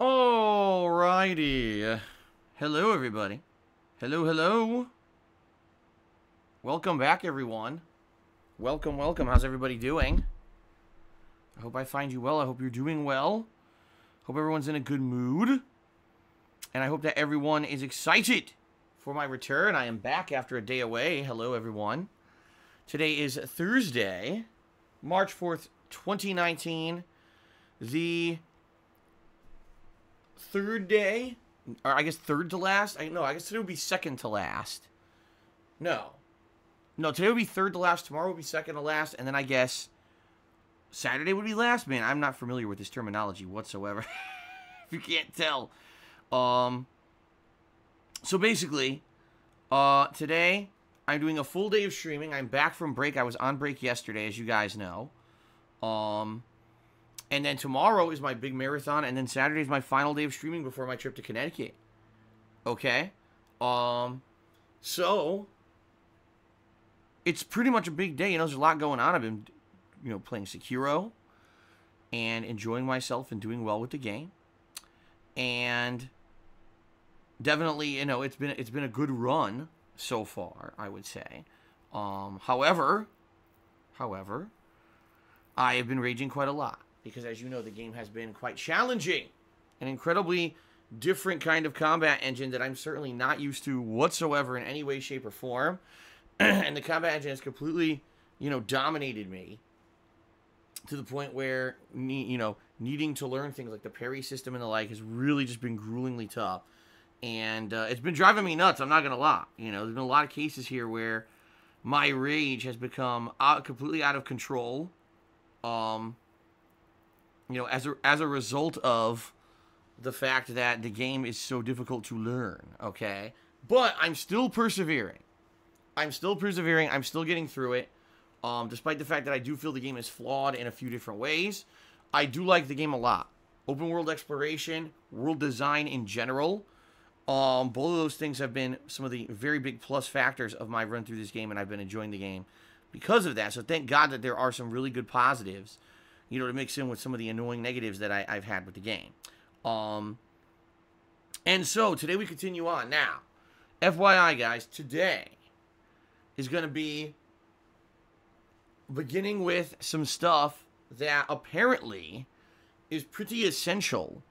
Alrighty. Hello, everybody. Hello, hello. Welcome back, everyone. Welcome, welcome. How's everybody doing? I hope I find you well. I hope you're doing well. Hope everyone's in a good mood. And I hope that everyone is excited for my return. I am back after a day away. Hello, everyone. Today is Thursday, March 4th, 2019. The third day, or I guess third to last. I guess today would be second to last. No, today would be third to last. Tomorrow would be second to last, and then I guess Saturday would be last. Man, I'm not familiar with this terminology whatsoever. If you can't tell. So basically, today I'm doing a full day of streaming. I'm back from break. I was on break yesterday, as you guys know. And then tomorrow is my big marathon, and then Saturday is my final day of streaming before my trip to Connecticut. Okay? So it's pretty much a big day. There's a lot going on. I've been, playing Sekiro and enjoying myself and doing well with the game. And definitely, it's been a good run so far, I would say. However, I have been raging quite a lot. Because, as you know, the game has been quite challenging. An incredibly different kind of combat engine that I'm certainly not used to whatsoever in any way, shape, or form. And the combat engine has completely, dominated me. To the point where, needing to learn things like the parry system and the like has really just been gruelingly tough. And it's been driving me nuts, I'm not going to lie. There's been a lot of cases here where my rage has become completely out of control. As a result of the fact that the game is so difficult to learn, okay? But I'm still persevering. I'm still getting through it. Despite the fact that I do feel the game is flawed in a few different ways, I do like the game a lot. Open world exploration, world design in general, both of those things have been some of the very big plus factors of my run through this game, and I've been enjoying the game because of that. So thank God that there are some really good positives, to mix in with some of the annoying negatives that I've had with the game. And so, today we continue on. Now, FYI, guys, today is going to be beginning with some stuff that apparently is pretty essential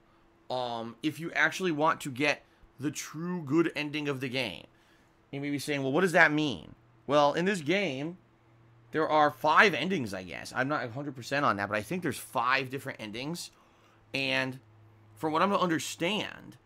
if you actually want to get the true good ending of the game. You may be saying, well, what does that mean? Well, in this game, there are 5 endings, I guess. I'm not 100% on that, but I think there's 5 different endings. And from what I'm to understand,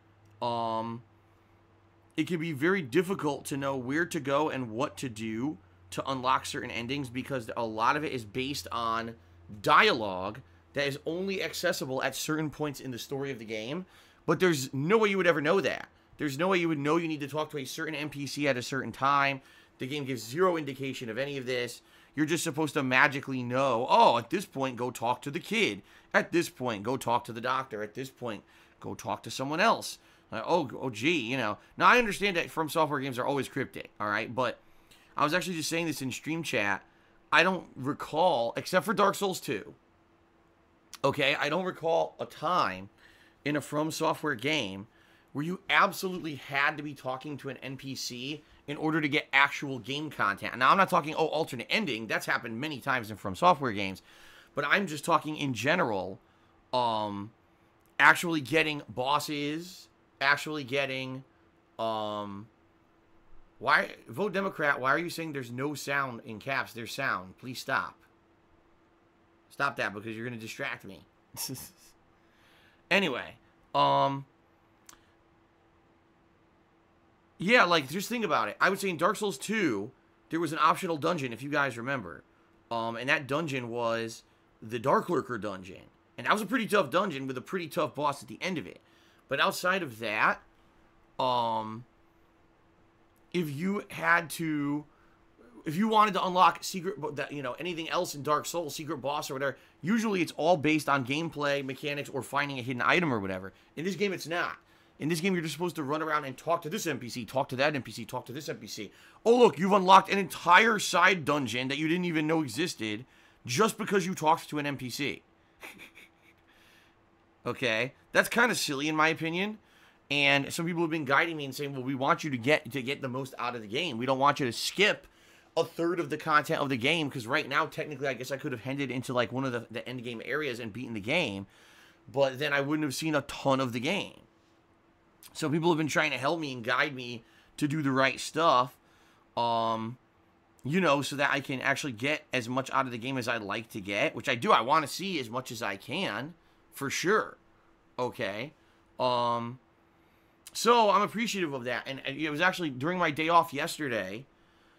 it can be very difficult to know where to go and what to do to unlock certain endings because a lot of it is based on dialogue that is only accessible at certain points in the story of the game. But there's no way you would ever know that. There's no way you would know you need to talk to a certain NPC at a certain time. The game gives zero indication of any of this. You're just supposed to magically know, oh, at this point, go talk to the kid. At this point, go talk to the doctor. At this point, go talk to someone else. Gee. Now, I understand that From Software games are always cryptic, all right? But I was actually just saying this in stream chat. I don't recall, except for Dark Souls 2, okay? I don't recall a time in a From Software game where you absolutely had to be talking to an NPC in order to get actual game content. Now, I'm not talking, alternate ending. That's happened many times in From Software games. But I'm just talking in general, actually getting bosses, actually getting, Vote Democrat, why are you saying there's no sound in caps? There's sound. Please stop. Stop that because you're going to distract me. Anyway, yeah, just think about it. I would say in Dark Souls 2, there was an optional dungeon, if you guys remember. And that dungeon was the Dark Lurker dungeon. And that was a pretty tough dungeon with a pretty tough boss at the end of it. But outside of that, if you wanted to unlock secret, anything else in Dark Souls, secret boss or whatever, usually it's all based on gameplay, mechanics, or finding a hidden item or whatever. In this game, it's not. In this game, you're just supposed to run around and talk to this NPC, talk to that NPC, talk to this NPC. Oh, look, you've unlocked an entire side dungeon that you didn't even know existed just because you talked to an NPC. Okay? That's kind of silly in my opinion. And some people have been guiding me and saying, well, we want you to get the most out of the game. We don't want you to skip a third of the content of the game, because right now, technically, I guess I could have headed into like one of the end game areas and beaten the game, but then I wouldn't have seen a ton of the game. So people have been trying to help me and guide me to do the right stuff, you know, so that I can actually get as much out of the game as I'd like to get, which I do. I want to see as much as I can, for sure. Okay. So I'm appreciative of that. And it was actually during my day off yesterday,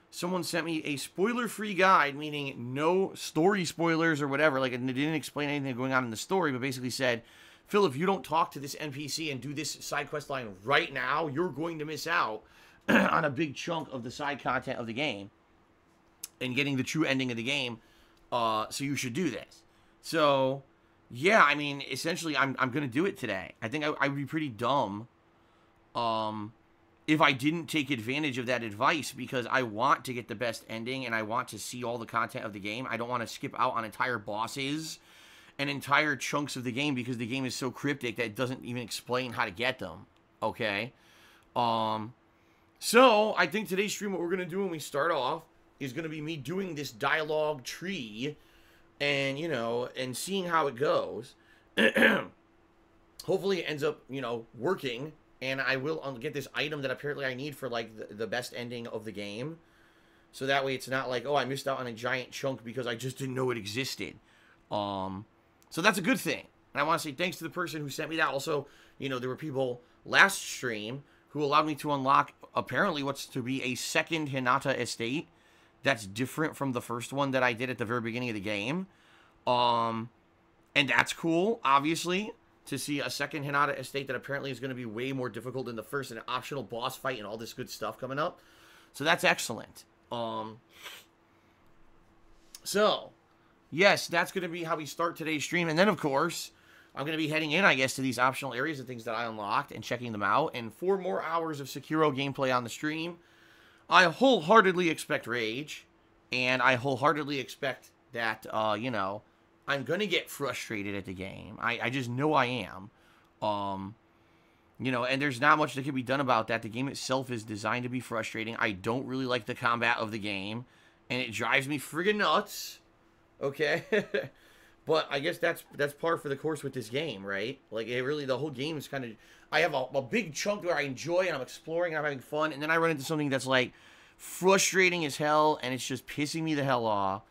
someone sent me a spoiler-free guide, meaning no story spoilers or whatever. Like, it didn't explain anything going on in the story, but basically said, Phil, if you don't talk to this NPC and do this side quest line right now, you're going to miss out on a big chunk of the side content of the game and getting the true ending of the game. So you should do this. So, yeah, I mean, essentially, I'm going to do it today. I think I would be pretty dumb if I didn't take advantage of that advice, because I want to get the best ending and I want to see all the content of the game. I don't want to skip out on entire bosses and entire chunks of the game because the game is so cryptic that it doesn't even explain how to get them. Okay? So, I think today's stream, what we're going to do when we start off is going to be me doing this dialogue tree and, you know, and seeing how it goes. Hopefully it ends up, you know, working. And I will get this item that apparently I need for, like, the best ending of the game. So that way it's not like, oh, I missed out on a giant chunk because I just didn't know it existed. So that's a good thing. And I want to say thanks to the person who sent me that. Also, you know, there were people last stream who allowed me to unlock, apparently, what's to be a second Hinata Estate. That's different from the first one that I did at the very beginning of the game. And that's cool, obviously, to see a second Hinata Estate that apparently is going to be way more difficult than the first, and an optional boss fight and all this good stuff coming up. So that's excellent. So, yes, that's going to be how we start today's stream. And then, of course, I'm going to be heading in, I guess, to these optional areas and things that I unlocked and checking them out. And 4 more hours of Sekiro gameplay on the stream. I wholeheartedly expect rage. And I wholeheartedly expect that, you know, I'm going to get frustrated at the game. I just know I am. You know, and there's not much that can be done about that. The game itself is designed to be frustrating. I don't really like the combat of the game. And it drives me friggin' nuts. Okay? But I guess that's par for the course with this game, right? Like, it really, the whole game is kind of... I have a big chunk where I enjoy and I'm exploring and I'm having fun. And then I run into something that's, like, frustrating as hell. And it's just pissing me the hell off.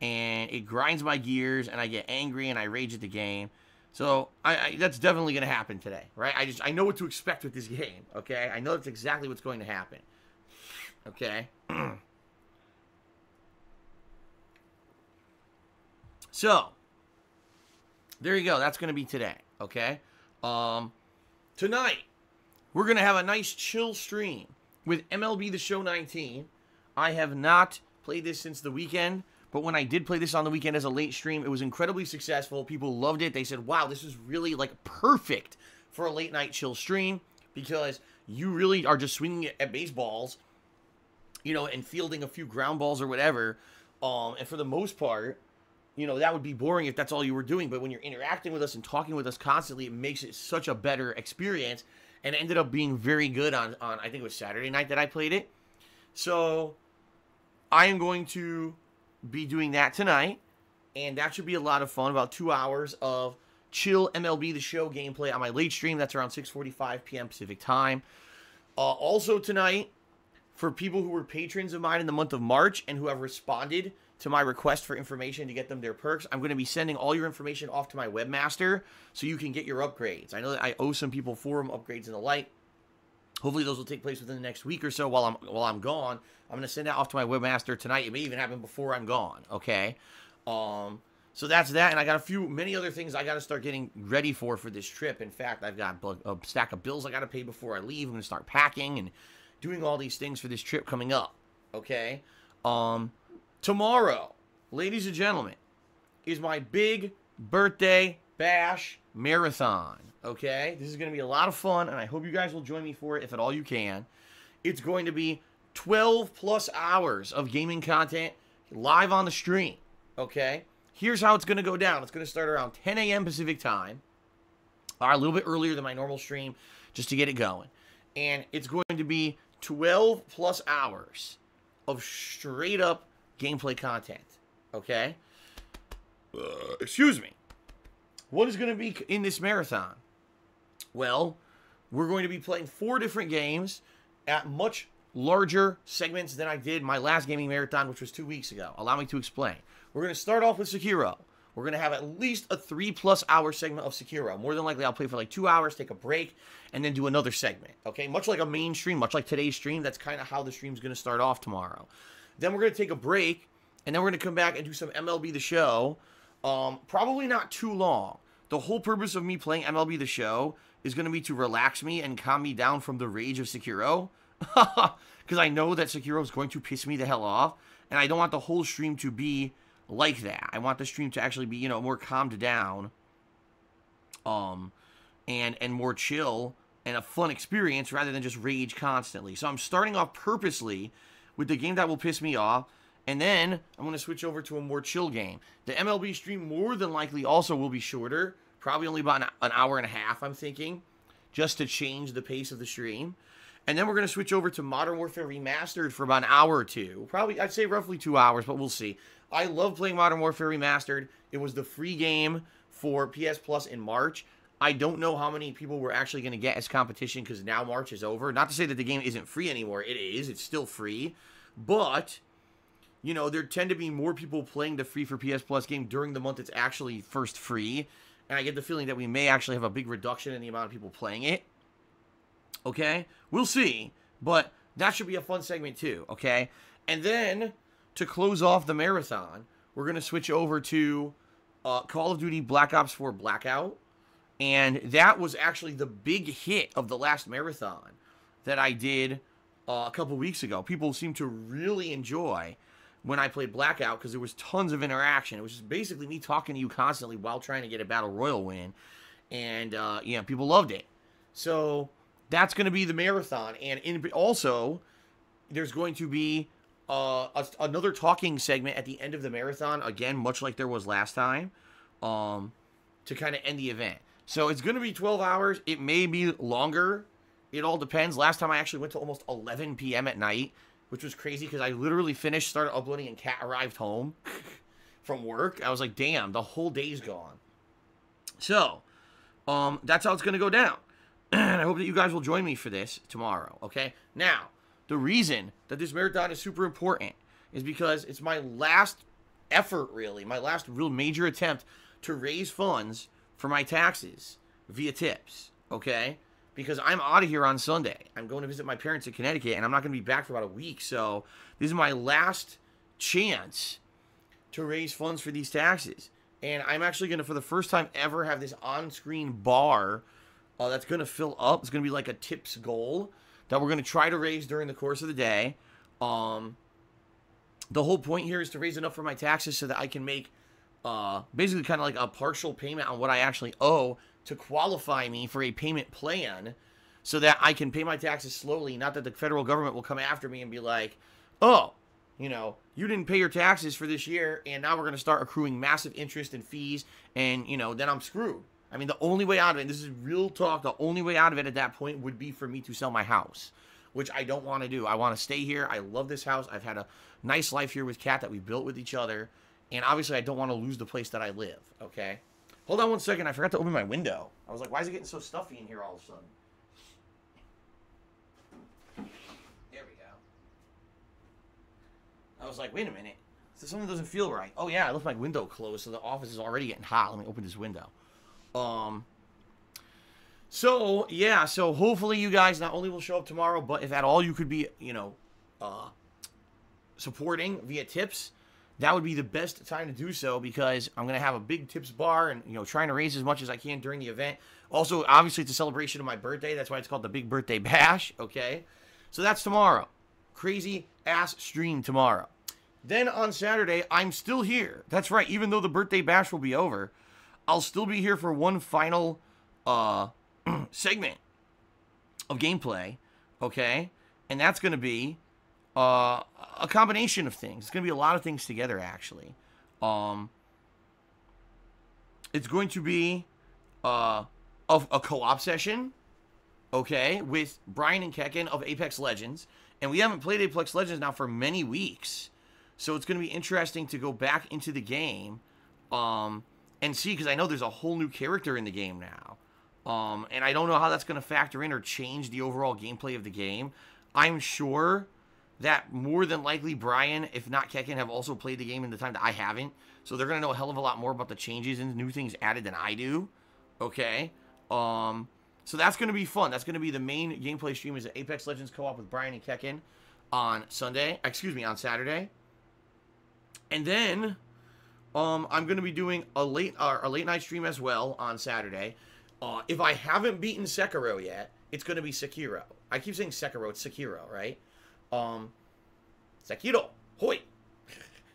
And it grinds my gears, and I get angry, and I rage at the game. So, that's definitely going to happen today, right? I know what to expect with this game, okay? I know that's exactly what's going to happen, okay? So, there you go. That's going to be today, okay? Tonight, we're going to have a nice chill stream with MLB The Show 19. I have not played this since the weekend. But when I did play this on the weekend as a late stream, it was incredibly successful. People loved it. They said, wow, this is really, like, perfect for a late night chill stream, because you really are just swinging at baseballs, you know, and fielding a few ground balls or whatever. And for the most part, you know, that would be boring if that's all you were doing. But when you're interacting with us and talking with us constantly, it makes it such a better experience. And it ended up being very good on I think it was Saturday night that I played it. So I am going to be doing that tonight, and that should be a lot of fun. About 2 hours of chill MLB The Show gameplay on my late stream. That's around 6:45 p.m. Pacific time. Also tonight, for people who were patrons of mine in the month of March and who have responded to my request for information to get them their perks, I'm going to be sending all your information off to my webmaster so you can get your upgrades. I know that I owe some people forum upgrades and the like. Hopefully those will take place within the next week or so while I'm gone. I'm going to send that off to my webmaster tonight. It may even happen before I'm gone, okay? So that's that, and I got many other things I got to start getting ready for this trip. In fact, I've got a stack of bills I got to pay before I leave. I'm going to start packing and doing all these things for this trip coming up, okay? Tomorrow, ladies and gentlemen, is my big birthday bash marathon. Okay, this is going to be a lot of fun, and I hope you guys will join me for it if at all you can. It's going to be 12 plus hours of gaming content live on the stream. Okay, here's how it's going to go down. It's going to start around 10 a.m. Pacific time. a little bit earlier than my normal stream just to get it going. And it's going to be 12 plus hours of straight up gameplay content. Okay? Excuse me. What is going to be in this marathon? Well, we're going to be playing 4 different games at much larger segments than I did my last gaming marathon, which was 2 weeks ago. Allow me to explain. We're going to start off with Sekiro. We're going to have at least a 3+ hour segment of Sekiro. More than likely, I'll play for like 2 hours, take a break, and then do another segment. Okay? Much like a main stream, much like today's stream, that's kind of how the stream's going to start off tomorrow. Then we're going to take a break, and then we're going to come back and do some MLB The Show. Probably not too long. The whole purpose of me playing MLB The Show is going to be to relax me and calm me down from the rage of Sekiro. Because I know that Sekiro is going to piss me the hell off, and I don't want the whole stream to be like that. I want the stream to actually be, you know, more calmed down, and more chill and a fun experience rather than just rage constantly. So I'm starting off purposely with the game that will piss me off, and then I'm going to switch over to a more chill game. The MLB stream more than likely also will be shorter, probably only about an hour and a half, I'm thinking, just to change the pace of the stream. And then we're going to switch over to Modern Warfare Remastered for about an hour or two. Probably, I'd say roughly 2 hours, but we'll see. I love playing Modern Warfare Remastered. It was the free game for PS Plus in March. I don't know how many people we're actually going to get as competition because now March is over. Not to say that the game isn't free anymore. It is. It's still free. But, you know, there tend to be more people playing the free for PS Plus game during the month it's actually first free. And I get the feeling that we may actually have a big reduction in the amount of people playing it. Okay? We'll see. But that should be a fun segment too. Okay? And then, to close off the marathon, we're going to switch over to Call of Duty Black Ops 4 Blackout. And that was actually the big hit of the last marathon that I did a couple weeks ago. People seemed to really enjoy when I played Blackout because there was tons of interaction. It was just basically me talking to you constantly while trying to get a Battle Royal win. And, yeah, people loved it. So that's going to be the marathon. And also, there's going to be another talking segment at the end of the marathon. Again, much like there was last time, to kind of end the event. So it's going to be 12 hours. It may be longer. It all depends. Last time I actually went to almost 11 p.m. at night, which was crazy because I literally finished, started uploading, and Kat arrived home from work. I was like, damn, the whole day's gone. So, that's how it's going to go down. And I hope that you guys will join me for this tomorrow, okay? Now, the reason that this marathon is super important is because it's my last effort, really, my last real major attempt to raise funds for my taxes via tips, okay? Because I'm out of here on Sunday. I'm going to visit my parents in Connecticut, and I'm not going to be back for about a week. So this is my last chance to raise funds for these taxes. And I'm actually going to, for the first time ever, have this on-screen bar that's going to fill up. It's going to be like a tips goal that we're going to try to raise during the course of the day. The whole point here is to raise enough for my taxes so that I can make basically kind of like a partial payment on what I actually owe to qualify me for a payment plan so that I can pay my taxes slowly. Not that the federal government will come after me and be like, oh, you know, you didn't pay your taxes for this year, and now we're going to start accruing massive interest and fees, and, you know, then I'm screwed. I mean, the only way out of it, and this is real talk, the only way out of it at that point would be for me to sell my house, which I don't want to do. I want to stay here. I love this house. I've had a nice life here with Kat that we built with each other. And obviously, I don't want to lose the place that I live, okay? Hold on one second. I forgot to open my window. I was like, why is it getting so stuffy in here all of a sudden? There we go. I was like, wait a minute. Something doesn't feel right. Oh, yeah, I left my window closed, so the office is already getting hot. Let me open this window. So, yeah, so hopefully you guys not only will show up tomorrow, but if at all you could be, you know, supporting via tips, that would be the best time to do so because I'm going to have a big tips bar and, you know, trying to raise as much as I can during the event. Also, obviously, it's a celebration of my birthday. That's why it's called the Big Birthday Bash, okay? So that's tomorrow. Crazy-ass stream tomorrow. Then on Saturday, I'm still here. That's right. Even though the Birthday Bash will be over, I'll still be here for one final segment of gameplay, okay? And that's going to be a combination of things. It's going to be a lot of things together, actually. It's going to be of a co-op session, okay, with Brian and Kekken of Apex Legends. And we haven't played Apex Legends now for many weeks. So it's going to be interesting to go back into the game and see, because I know there's a whole new character in the game now. And I don't know how that's going to factor in or change the overall gameplay of the game. I'm sure that more than likely Brian, if not Kekken, have also played the game in the time that I haven't. So they're going to know a hell of a lot more about the changes and new things added than I do. Okay? So that's going to be fun. That's going to be the main gameplay stream, is the Apex Legends co-op with Brian and Kekken on Saturday. And then I'm going to be doing a late night stream as well on Saturday. If I haven't beaten Sekiro yet, it's going to be Sekiro. I keep saying Sekiro, it's Sekiro, right? Sekiro, hoi.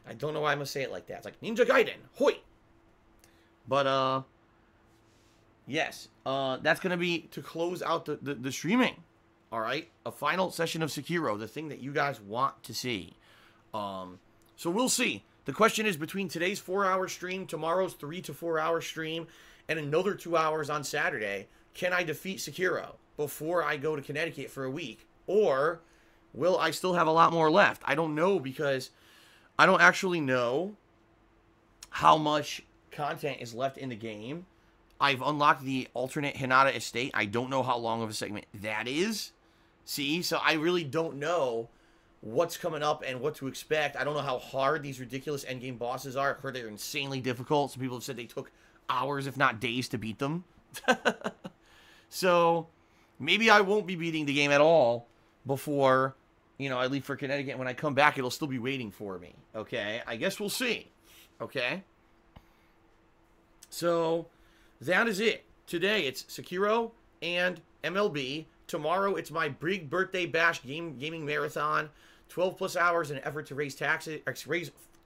I don't know why I must say it like that. It's like Ninja Gaiden, hoi. But, yes, that's going to be to close out the streaming, all right? A final session of Sekiro, the thing that you guys want to see. So we'll see. The question is, between today's 4-hour stream, tomorrow's 3 to 4 hour stream, and another 2 hours on Saturday, can I defeat Sekiro before I go to Connecticut for a week? Or will I still have a lot more left? I don't know, because I don't actually know how much content is left in the game. I've unlocked the alternate Hinata Estate. I don't know how long of a segment that is. See? So I really don't know what's coming up and what to expect. I don't know how hard these ridiculous endgame bosses are. I've heard they're insanely difficult. Some people have said they took hours, if not days, to beat them. So maybe I won't be beating the game at all before, you know, I leave for Connecticut. When I come back, it'll still be waiting for me. Okay? I guess we'll see. Okay? So that is it. Today it's Sekiro and MLB. Tomorrow it's my big birthday bash gaming marathon. 12 plus hours in an effort to raise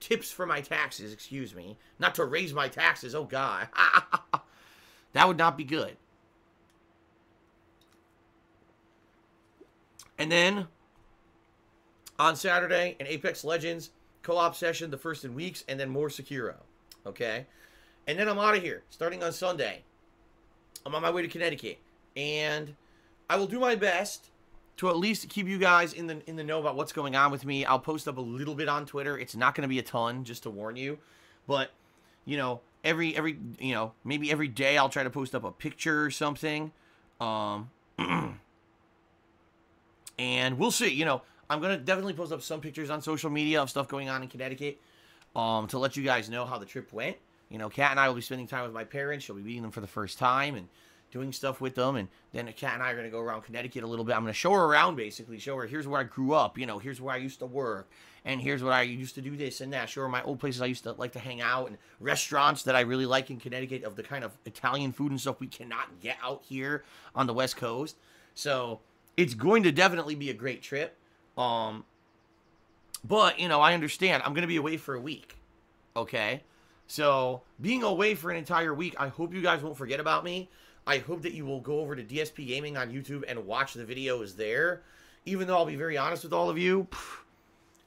tips for my taxes, excuse me. Not to raise my taxes, oh God. That would not be good. And then on Saturday, an Apex Legends co-op session, the first in weeks, and then more Sekiro. Okay? And then I'm out of here, starting on Sunday. I'm on my way to Connecticut. And I will do my best to at least keep you guys in the know about what's going on with me. I'll post up a little bit on Twitter. It's not going to be a ton, just to warn you. But, you know, maybe every day I'll try to post up a picture or something. And we'll see. You know, I'm going to definitely post up some pictures on social media of stuff going on in Connecticut to let you guys know how the trip went. You know, Kat and I will be spending time with my parents. She'll be meeting them for the first time and doing stuff with them. And then Kat and I are going to go around Connecticut a little bit. I'm going to show her around, basically. Show her, here's where I grew up. You know, here's where I used to work. And here's where I used to do this and that. Show her my old places I used to like to hang out. And restaurants that I really like in Connecticut of the kind of Italian food and stuff we cannot get out here on the West Coast. So it's going to definitely be a great trip. But, you know, I understand. I'm going to be away for a week. Okay? So, being away for an entire week, I hope you guys won't forget about me. I hope that you will go over to DSPGaming on YouTube and watch the videos there. Even though I'll be very honest with all of you,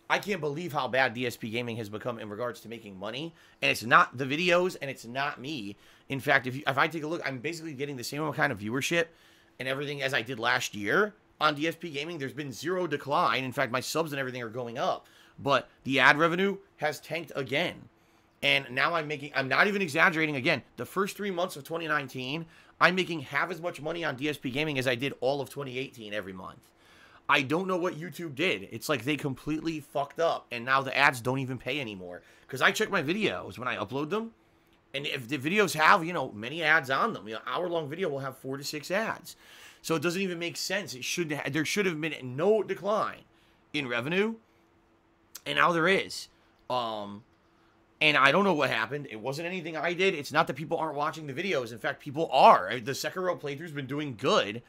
I can't believe how bad DSPGaming has become in regards to making money. And it's not the videos, and it's not me. In fact, if I take a look, I'm basically getting the same kind of viewership and everything as I did last year on DSPGaming. There's been zero decline. In fact, my subs and everything are going up. But the ad revenue has tanked again. And now I'm not even exaggerating, again, the first 3 months of 2019, I'm making half as much money on DSPGaming as I did all of 2018 every month. I don't know what YouTube did. It's like they completely fucked up, and now the ads don't even pay anymore. Because I check my videos when I upload them, and if the videos have, you know, many ads on them, you know, hour-long video will have 4 to 6 ads. So it doesn't even make sense. There should have been no decline in revenue, and now there is. And I don't know what happened. It wasn't anything I did. It's not that people aren't watching the videos. In fact, people are. The Sekiro playthrough's been doing good,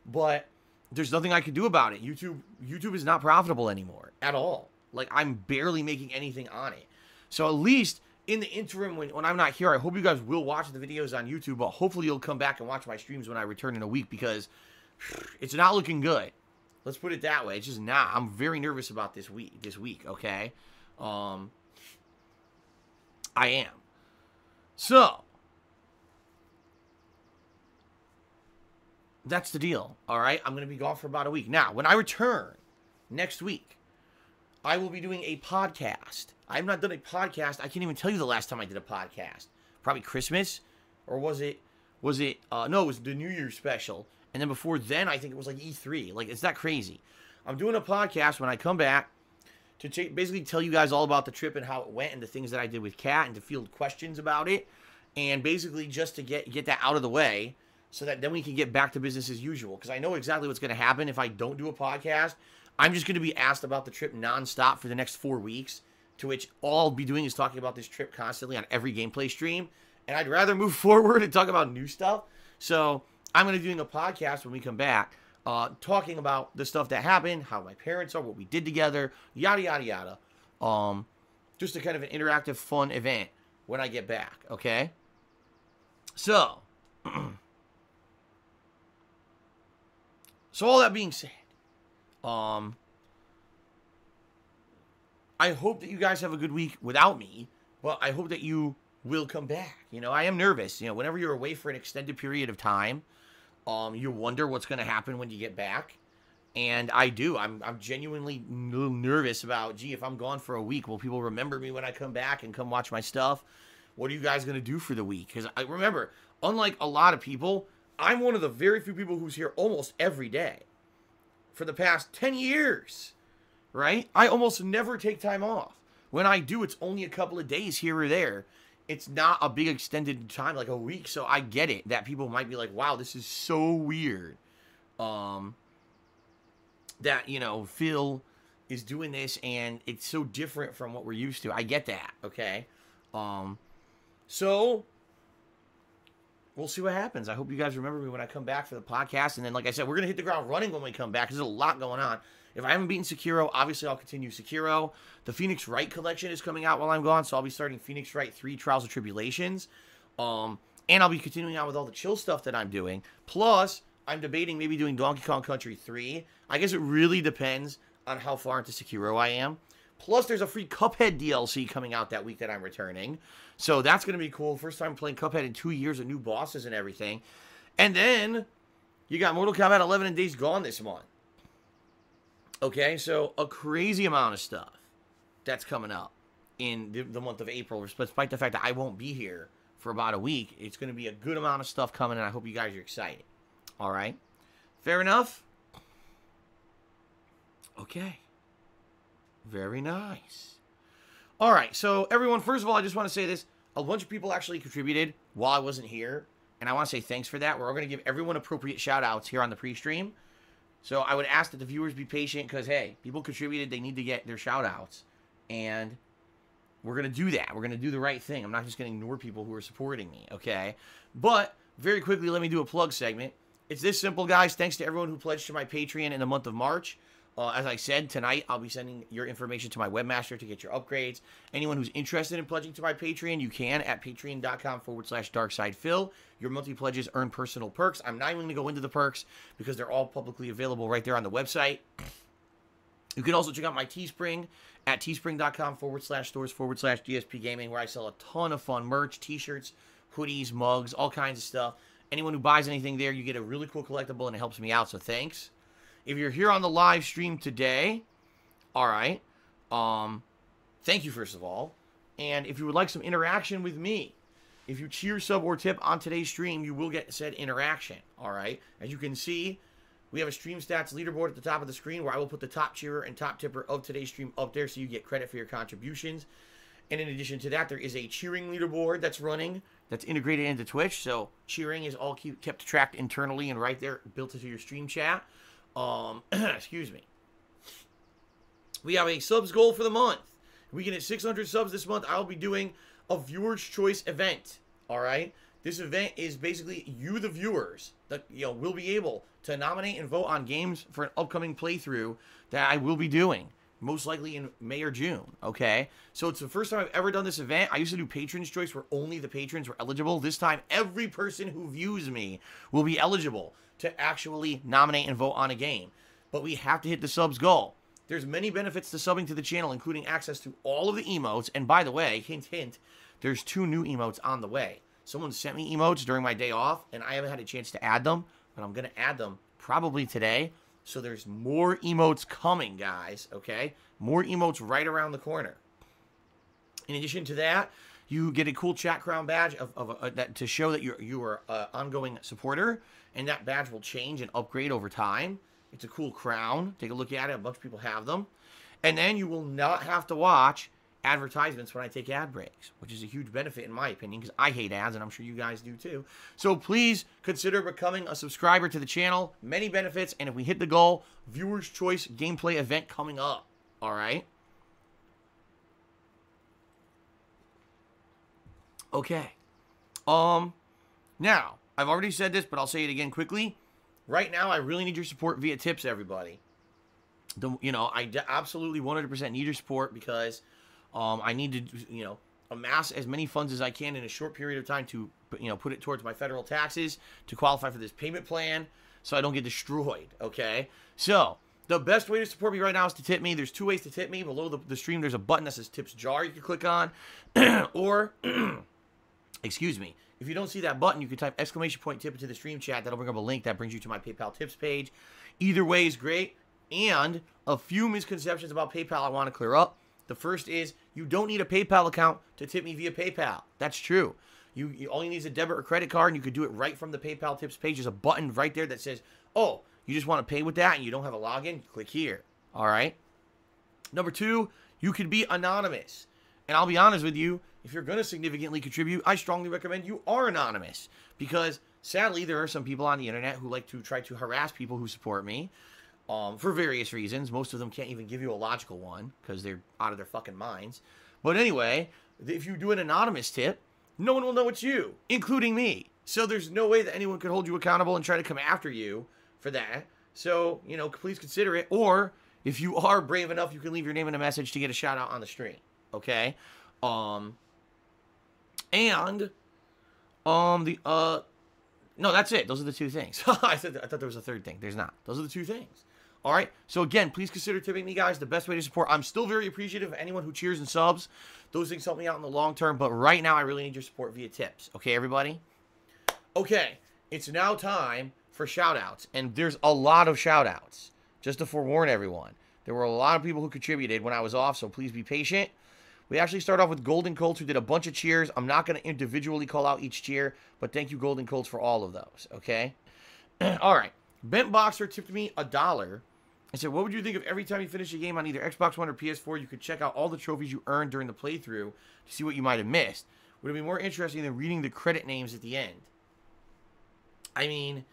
but there's nothing I can do about it. YouTube is not profitable anymore at all. Like, I'm barely making anything on it. So at least in the interim, when I'm not here, I hope you guys will watch the videos on YouTube, but hopefully you'll come back and watch my streams when I return in a week, because it's not looking good. Let's put it that way. It's just not. I'm very nervous about this week, okay? I am. So, that's the deal, all right? I'm going to be gone for about a week. Now, when I return next week, I will be doing a podcast. I've not done a podcast. I can't even tell you the last time I did a podcast. Probably Christmas, or was it, no, it was the New Year's special. And then before then, I think it was like E3. Like, it's that crazy. I'm doing a podcast when I come back to basically tell you guys all about the trip and how it went and the things that I did with Kat and to field questions about it. And basically just to get that out of the way so that then we can get back to business as usual. Because I know exactly what's going to happen if I don't do a podcast. I'm just going to be asked about the trip nonstop for the next 4 weeks, to which all I'll be doing is talking about this trip constantly on every gameplay stream. And I'd rather move forward and talk about new stuff. So I'm going to be doing a podcast when we come back, talking about the stuff that happened, how my parents are, what we did together, yada, yada, yada. Just a kind of an interactive, fun event when I get back, okay? So, so all that being said, I hope that you guys have a good week without me, but I hope that you will come back. You know, I am nervous. You know, whenever you're away for an extended period of time, you wonder what's going to happen when you get back. And I do. I'm genuinely nervous about, gee, if I'm gone for a week, will people remember me when I come back and come watch my stuff? What are you guys going to do for the week? Because I remember, unlike a lot of people, I'm one of the very few people who's here almost every day for the past 10 years, right? I almost never take time off. When I do, it's only a couple of days here or there. It's not a big extended time, like a week. So I get it that people might be like, wow, this is so weird. That, you know, Phil is doing this and it's so different from what we're used to. I get that, okay? So we'll see what happens. I hope you guys remember me when I come back for the podcast. And then, like I said, we're going to hit the ground running when we come back. There's a lot going on. If I haven't beaten Sekiro, obviously I'll continue Sekiro. The Phoenix Wright collection is coming out while I'm gone, so I'll be starting Phoenix Wright 3 Trials of Tribulations. And I'll be continuing on with all the chill stuff that I'm doing. Plus, I'm debating maybe doing Donkey Kong Country 3. I guess it really depends on how far into Sekiro I am. Plus, there's a free Cuphead DLC coming out that week that I'm returning. So that's going to be cool. First time playing Cuphead in 2 years with new bosses and everything. And then, you got Mortal Kombat 11 and Days Gone this month. Okay, so a crazy amount of stuff that's coming up in the month of April. Despite the fact that I won't be here for about a week, it's going to be a good amount of stuff coming, and I hope you guys are excited. All right? Fair enough? Okay. Very nice. All right, so everyone, first of all, I just want to say this. A bunch of people actually contributed while I wasn't here, and I want to say thanks for that. We're all going to give everyone appropriate shout-outs here on the pre-stream. So I would ask that the viewers be patient because, hey, people contributed. They need to get their shout-outs. And we're going to do that. We're going to do the right thing. I'm not just going to ignore people who are supporting me, okay? But very quickly, let me do a plug segment. It's this simple, guys. Thanks to everyone who pledged to my Patreon in the month of March. As I said, tonight I'll be sending your information to my webmaster to get your upgrades. Anyone who's interested in pledging to my Patreon, you can at patreon.com/darksidephil. Your monthly pledges earn personal perks. I'm not even going to go into the perks because they're all publicly available right there on the website. You can also check out my Teespring at teespring.com/stores/DSPGaming, where I sell a ton of fun merch, t-shirts, hoodies, mugs, all kinds of stuff. Anyone who buys anything there, you get a really cool collectible, and it helps me out, so thanks. If you're here on the live stream today, all right, thank you, first of all. And if you would like some interaction with me, if you cheer, sub, or tip on today's stream, you will get said interaction, all right? As you can see, we have a stream stats leaderboard at the top of the screen where I will put the top cheerer and top tipper of today's stream up there so you get credit for your contributions. And in addition to that, there is a cheering leaderboard that's running, that's integrated into Twitch. So cheering is all kept tracked internally and right there built into your stream chat. Excuse me. We have a subs goal for the month. If we can hit 600 subs this month, I'll be doing a viewer's choice event. All right. This event is basically you, the viewers, that will be able to nominate and vote on games for an upcoming playthrough that I will be doing, most likely in May or June. Okay. So it's the first time I've ever done this event. I used to do Patron's Choice where only the patrons were eligible. This time, every person who views me will be eligible to actually nominate and vote on a game. But we have to hit the subs goal. There's many benefits to subbing to the channel, including access to all of the emotes. And by the way, hint, hint, there's 2 new emotes on the way. Someone sent me emotes during my day off, and I haven't had a chance to add them. but I'm going to add them probably today. So there's more emotes coming, guys, okay? More emotes right around the corner. In addition to that, you get a cool chat crown badge that to show that you are an ongoing supporter, and that badge will change and upgrade over time. It's a cool crown. Take a look at it. A bunch of people have them. And then you will not have to watch advertisements when I take ad breaks, which is a huge benefit in my opinion, because I hate ads, and I'm sure you guys do too. So please consider becoming a subscriber to the channel. Many benefits, and if we hit the goal, Viewer's Choice gameplay event coming up. All right? Okay. Now, I've already said this, but I'll say it again quickly. Right now, I really need your support via tips, everybody. I absolutely 100% need your support because I need to, amass as many funds as I can in a short period of time to, put it towards my federal taxes to qualify for this payment plan so I don't get destroyed, okay? So, the best way to support me right now is to tip me. There's 2 ways to tip me. Below the stream, there's a button that says Tips Jar you can click on. Or, excuse me, if you don't see that button, you can type !tip into the stream chat. That'll bring up a link that brings you to my PayPal tips page. Either way is great. And a few misconceptions about PayPal I want to clear up. The first is you don't need a PayPal account to tip me via PayPal. That's true. You all you need is a debit or credit card, and you could do it right from the PayPal tips page. There's a button right there that says, oh, you just want to pay with that and you don't have a login? Click here. All right. Number 2, you could be anonymous. And I'll be honest with you, if you're going to significantly contribute, I strongly recommend you are anonymous. Because sadly, there are some people on the internet who like to try to harass people who support me. For various reasons. Most of them can't even give you a logical one because they're out of their fucking minds. But anyway, if you do an anonymous tip, no one will know it's you, including me. So there's no way that anyone could hold you accountable and try to come after you for that. So, please consider it. Or if you are brave enough, you can leave your name in a message to get a shout out on the stream. Okay? No, that's it. Those are the 2 things. I thought there was a third thing. There's not. Those are the 2 things. All right. So again, please consider tipping me, guys. The best way to support. I'm still very appreciative of anyone who cheers and subs. Those things help me out in the long term. But right now, I really need your support via tips. Okay, everybody? Okay. It's now time for shout-outs. And there's a lot of shout-outs. Just to forewarn everyone. There were a lot of people who contributed when I was off, so please be patient. We actually start off with Golden Colts, who did a bunch of cheers. I'm not going to individually call out each cheer, but thank you, Golden Colts, for all of those, okay? All right. Bent Boxer tipped me $1 and said, what would you think if every time you finish a game on either Xbox One or PS4, you could check out all the trophies you earned during the playthrough to see what you might have missed? Would it be more interesting than reading the credit names at the end? I mean,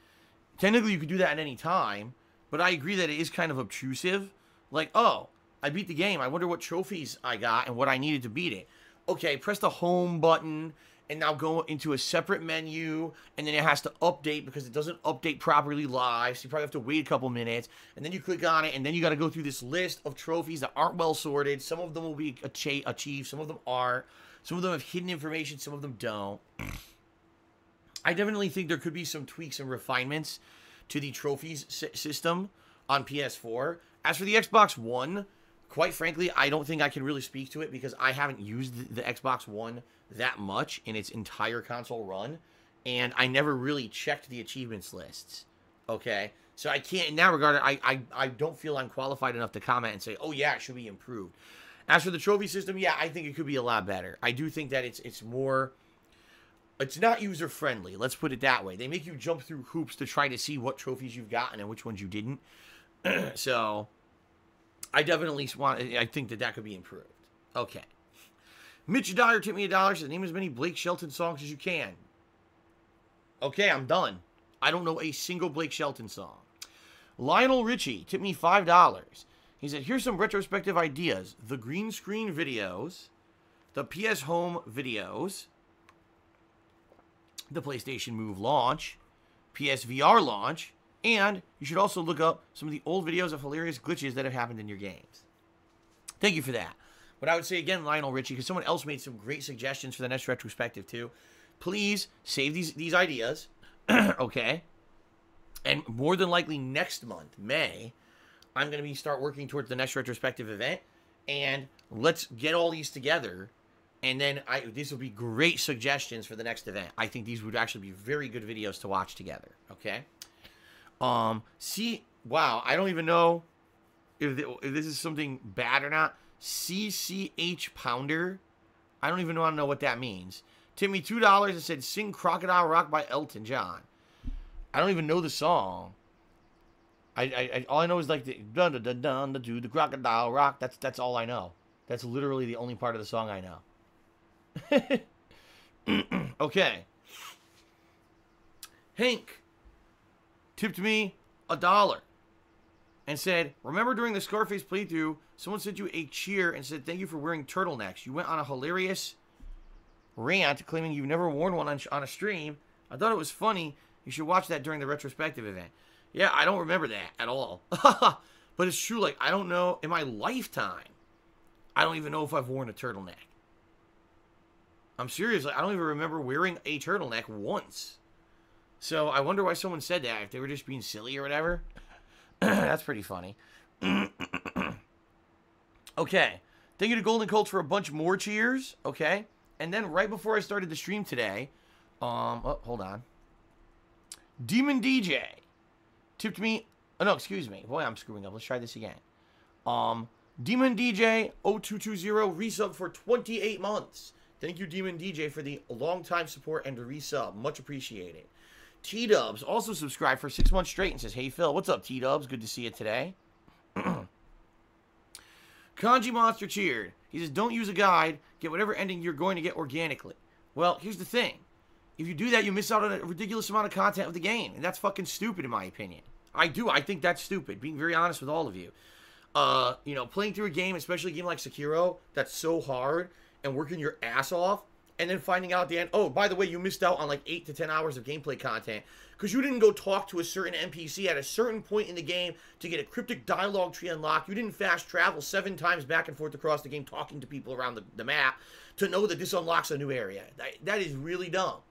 technically you could do that at any time, but I agree that it is kind of obtrusive. Like, oh, I beat the game. I wonder what trophies I got and what I needed to beat it. Okay, press the home button and now go into a separate menu, and then it has to update because it doesn't update properly live, so you probably have to wait a couple minutes, and then you click on it, and then you got to go through this list of trophies that aren't well sorted. Some of them will be achieved, some of them aren't. Some of them have hidden information, some of them don't. I definitely think there could be some tweaks and refinements to the trophies system on PS4. As for the Xbox One, quite frankly, I don't think I can really speak to it because I haven't used the Xbox One that much in its entire console run, and I never really checked the achievements lists, okay? So I can't, in that regard, I don't feel I'm qualified enough to comment and say, oh yeah, it should be improved. As for the trophy system, yeah, I think it could be a lot better. I do think that it's more, it's not user-friendly, let's put it that way. They make you jump through hoops to try to see what trophies you've gotten and which ones you didn't. So I definitely I think that could be improved. Okay. Mitch Dyer tipped me $1. Says, name as many Blake Shelton songs as you can. Okay, I'm done. I don't know a single Blake Shelton song. Lionel Richie tipped me $5. He said, here's some retrospective ideas. The green screen videos, the PS Home videos, the PlayStation Move launch, PSVR launch, and you should also look up some of the old videos of hilarious glitches that have happened in your games. Thank you for that. But I would say, again, Lionel Richie, because someone else made some great suggestions for the next retrospective, too. Please save these ideas, okay? And more than likely next month, May, I'm going to start working towards the next retrospective event. And let's get all these together. And then these will be great suggestions for the next event. I think these would actually be very good videos to watch together, okay? Wow, I don't even know if this is something bad or not. CCH Pounder. I don't even want to know what that means. Tipped me $2 and said, "Sing Crocodile Rock" by Elton John. I don't even know the song. I all I know is like the dun dun dun dun do the crocodile rock. That's all I know. That's literally the only part of the song I know. Okay. Hank tipped me $1 and said, "Remember during the Scarface playthrough, someone sent you a cheer and said thank you for wearing turtlenecks. You went on a hilarious rant claiming you've never worn one on a stream. I thought it was funny. You should watch that during the retrospective event." Yeah, I don't remember that at all. But it's true, like, I don't know, in my lifetime, I don't even know if I've worn a turtleneck. I'm serious, like, I don't even remember wearing a turtleneck once. So I wonder why someone said that, if they were just being silly or whatever. That's pretty funny. Okay. Thank you to Golden Colts for a bunch more cheers. Okay. And then right before I started the stream today, oh, hold on. Demon DJ tipped me, oh no, excuse me. Boy, I'm screwing up. Let's try this again. Demon DJ 0220 resub for 28 months. Thank you, Demon DJ, for the long-time support and the resub. Much appreciated. T-Dubs also subscribed for 6 months straight and says, "Hey, Phil." What's up, T-Dubs? Good to see you today. Kanji Monster cheered. He says, "Don't use a guide. Get whatever ending you're going to get organically." Well, here's the thing. If you do that, you miss out on a ridiculous amount of content of the game. And that's fucking stupid, in my opinion. I think that's stupid, being very honest with all of you. You know, playing through a game, especially a game like Sekiro, that's so hard, and working your ass off, and then finding out at the end, oh, by the way, you missed out on like 8 to 10 hours of gameplay content because you didn't go talk to a certain NPC at a certain point in the game to get a cryptic dialogue tree unlocked. You didn't fast travel 7 times back and forth across the game talking to people around the map to know that this unlocks a new area. That is really dumb.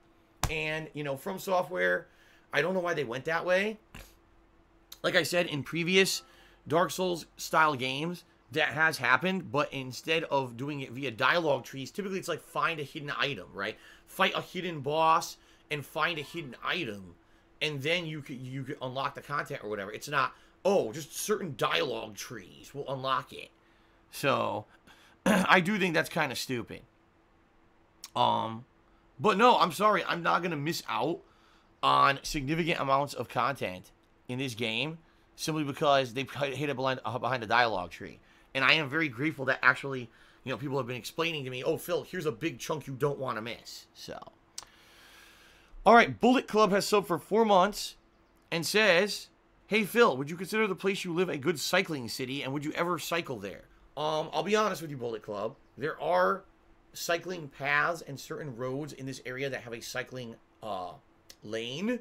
And, you know, From Software, I don't know why they went that way. Like I said, in previous Dark Souls-style games, that has happened, but instead of doing it via dialogue trees, typically it's like find a hidden item, right? Fight a hidden boss and find a hidden item, and then you could unlock the content or whatever. It's not, oh, just certain dialogue trees will unlock it. So, I do think that's kind of stupid. But no, I'm sorry, I'm not going to miss out on significant amounts of content in this game simply because they hit it behind a dialogue tree. And I am very grateful that actually, you know, people have been explaining to me, "Oh, Phil, here's a big chunk you don't want to miss." So, all right, Bullet Club has subbed for 4 months and says, "Hey, Phil, would you consider the place you live a good cycling city, and would you ever cycle there?" I'll be honest with you, Bullet Club. There are cycling paths and certain roads in this area that have a cycling lane.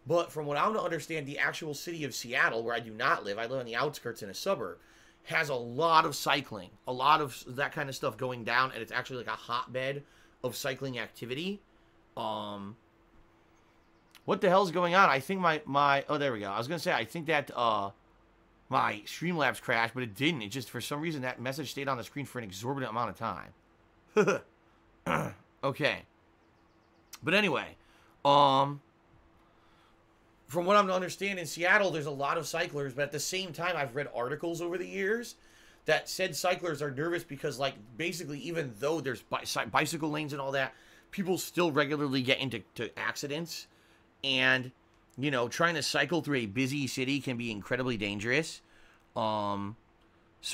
But from what I'm to understand, the actual city of Seattle, where I do not live, I live on the outskirts in a suburb, has a lot of cycling, a lot of that kind of stuff going down, and it's actually like a hotbed of cycling activity. What the hell's going on? I think my oh, there we go. I was going to say, I think that my Streamlabs crashed, but it didn't. It just, for some reason, that message stayed on the screen for an exorbitant amount of time. Okay. But anyway, from what I'm to understand, in Seattle, there's a lot of cyclers, but at the same time, I've read articles over the years that said cyclers are nervous because, like, basically, even though there's bicycle lanes and all that, people still regularly get into accidents. And, you know, trying to cycle through a busy city can be incredibly dangerous. So,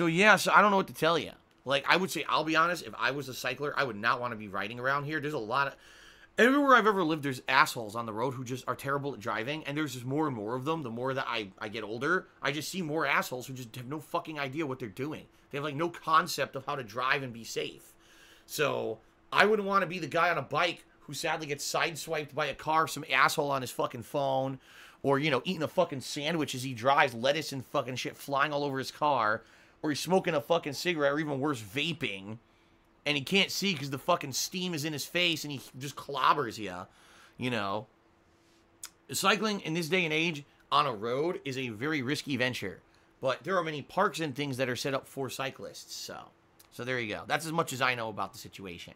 yeah, so I don't know what to tell you. Like, I would say, I'll be honest, if I was a cycler, I would not want to be riding around here. There's a lot of... Everywhere I've ever lived, there's assholes on the road who just are terrible at driving, and there's just more and more of them. The more that I get older, I just see more assholes who just have no fucking idea what they're doing. They have, like, no concept of how to drive and be safe. So, I wouldn't want to be the guy on a bike who sadly gets sideswiped by a car, some asshole on his fucking phone, or, you know, eating a fucking sandwich as he drives, lettuce and fucking shit flying all over his car, or he's smoking a fucking cigarette, or even worse, vaping, and he can't see because the fucking steam is in his face and he just clobbers you, you know. Cycling in this day and age on a road is a very risky venture. But there are many parks and things that are set up for cyclists. So there you go. That's as much as I know about the situation.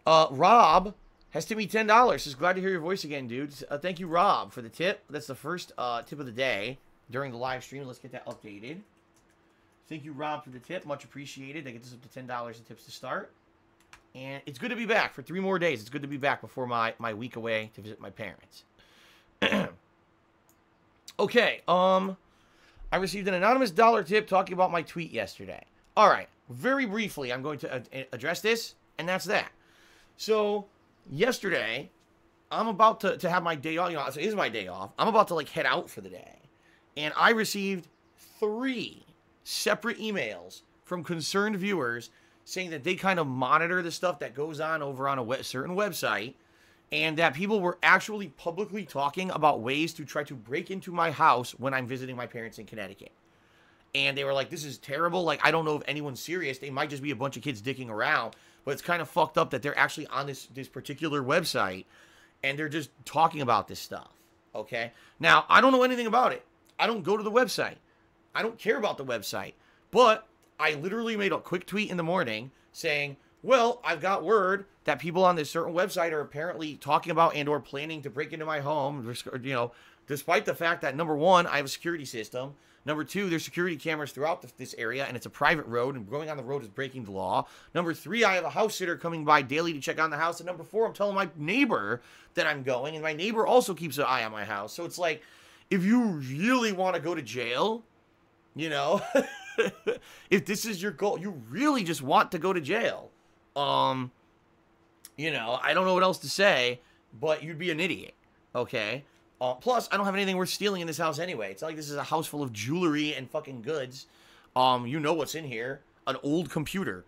Rob Has tipped me $10. Just glad to hear your voice again, dude. Thank you, Rob, for the tip. That's the first tip of the day during the live stream. Let's get that updated. Thank you, Rob, for the tip. Much appreciated. That gets us up to $10 in tips to start. And it's good to be back for 3 more days. It's good to be back before my week away to visit my parents. Okay, I received an anonymous dollar tip talking about my tweet yesterday. All right, very briefly, I'm going to address this, and that's that. So, yesterday, I'm about to have my day off. You know, it is my day off. I'm about to, like, head out for the day. And I received 3 separate emails from concerned viewers saying that they kind of monitor the stuff that goes on over on a certain website, and that people were actually publicly talking about ways to try to break into my house when I'm visiting my parents in Connecticut. And they were like, this is terrible. Like, I don't know if anyone's serious. They might just be a bunch of kids dicking around. But it's kind of fucked up that they're actually on this particular website, and they're just talking about this stuff. Okay? Now, I don't know anything about it. I don't go to the website. I don't care about the website. But I literally made a quick tweet in the morning saying, well, I've got word that people on this certain website are apparently talking about and or planning to break into my home, you know, despite the fact that, number 1, I have a security system. Number 2, there's security cameras throughout this area, and it's a private road, and going on the road is breaking the law. Number 3, I have a house sitter coming by daily to check on the house. And number 4, I'm telling my neighbor that I'm going, and my neighbor also keeps an eye on my house. So it's like, if you really want to go to jail, you know, if this is your goal, you really just want to go to jail. You know, I don't know what else to say, but you'd be an idiot, okay? Plus, I don't have anything worth stealing in this house anyway. It's not like this is a house full of jewelry and fucking goods. You know what's in here. An old computer.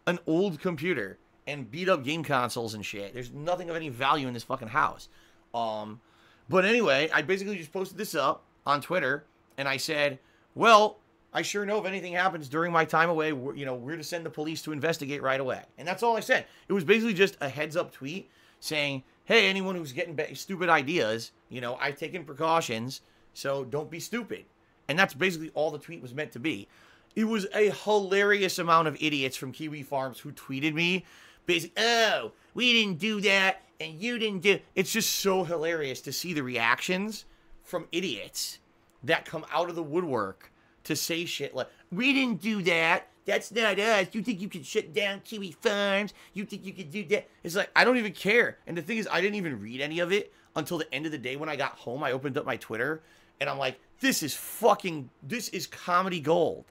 An old computer. And beat up game consoles and shit. There's nothing of any value in this fucking house. But anyway, I basically just posted this up on Twitter, and I said, well, I sure know if anything happens during my time away, you know, we're to send the police to investigate right away. And that's all I said. It was basically just a heads-up tweet saying, hey, anyone who's getting stupid ideas, you know, I've taken precautions, so don't be stupid. And that's basically all the tweet was meant to be. It was a hilarious amount of idiots from Kiwi Farms who tweeted me, basically, oh, we didn't do that, and you didn't do... It's just so hilarious to see the reactions from idiots that come out of the woodwork to say shit like, we didn't do that. That's not us. You think you can shut down Kiwi Farms? You think you can do that? It's like, I don't even care. And the thing is, I didn't even read any of it until the end of the day when I got home. I opened up my Twitter, and I'm like, this is comedy gold.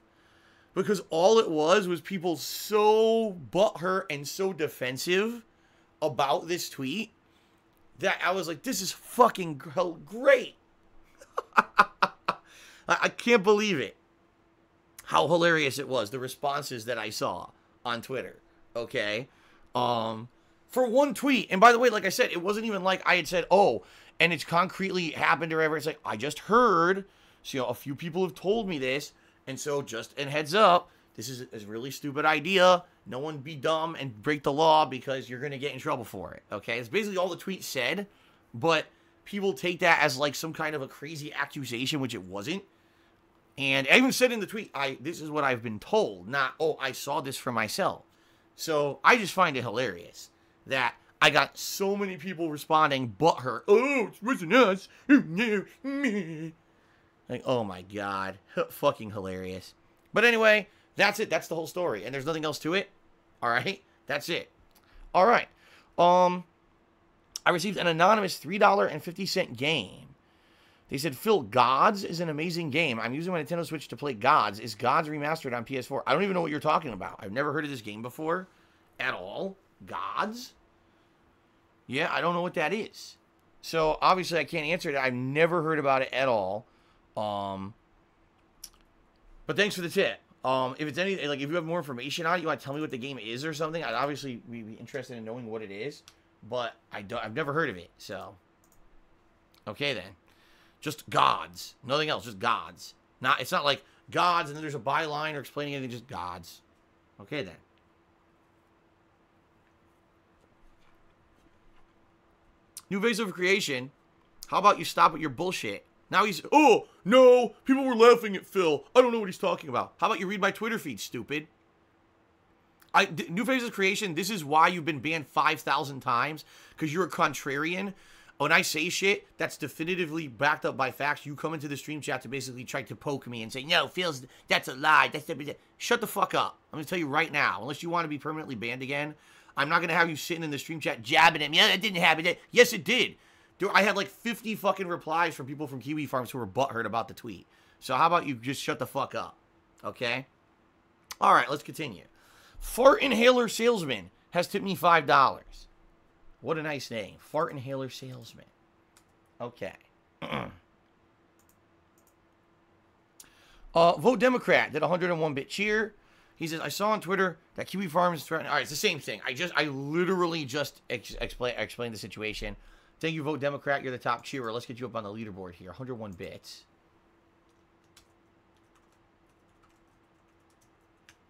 Because all it was people so butthurt and so defensive about this tweet that I was like, this is fucking great. I can't believe it. How hilarious it was, the responses that I saw on Twitter, okay? For one tweet, and by the way, like I said, it wasn't even like I had said, oh, and it's concretely happened or whatever. It's like, I just heard, so, you know, a few people have told me this, and so just, and heads up, this is a really stupid idea. No one be dumb and break the law because you're going to get in trouble for it, okay? It's basically all the tweet said, but people take that as like some kind of a crazy accusation, which it wasn't. And I even said in the tweet, this is what I've been told, not, oh, I saw this for myself. So I just find it hilarious that I got so many people responding, butthurt. Oh, it wasn't us. Like, oh my God. Fucking hilarious. But anyway, that's it. That's the whole story. And there's nothing else to it. All right. That's it. All right. I received an anonymous $3.50 game. They said, Phil, Gods is an amazing game. I'm using my Nintendo Switch to play Gods. Is Gods remastered on PS4? I don't even know what you're talking about. I've never heard of this game before at all. Gods? Yeah, I don't know what that is. So, obviously, I can't answer it. I've never heard about it at all. But thanks for the tip. If it's any, like, if you have more information on it, you want to tell me what the game is or something, I'd obviously be interested in knowing what it is. But I've never heard of it, so. Okay, then. Just Gods. Nothing else, just Gods. It's not like Gods and then there's a byline or explaining anything, just Gods. Okay, then. New Vase of Creation. How about you stop with your bullshit? Now he's, oh, no, people were laughing at Phil. I don't know what he's talking about. How about you read my Twitter feed, stupid? New Phases Creation, this is why you've been banned 5,000 times, because you're a contrarian. When I say shit that's definitively backed up by facts, you come into the stream chat to basically try to poke me and say, no, Phil's, that's a lie. Shut the fuck up. I'm going to tell you right now, unless you want to be permanently banned again, I'm not going to have you sitting in the stream chat jabbing at me. Yeah, that didn't happen. Yes, it did. Dude, I had like 50 fucking replies from people from Kiwi Farms who were butthurt about the tweet. So how about you just shut the fuck up? Okay? All right, let's continue. Fart Inhaler Salesman has tipped me $5. What a nice name. Fart Inhaler Salesman. Okay. Vote Democrat did 101-bit cheer. He says, I saw on Twitter that Kiwi Farms threatened... All right, it's the same thing. I literally just explained the situation. Thank you, Vote Democrat. You're the top cheerer. Let's get you up on the leaderboard here. 101 bits.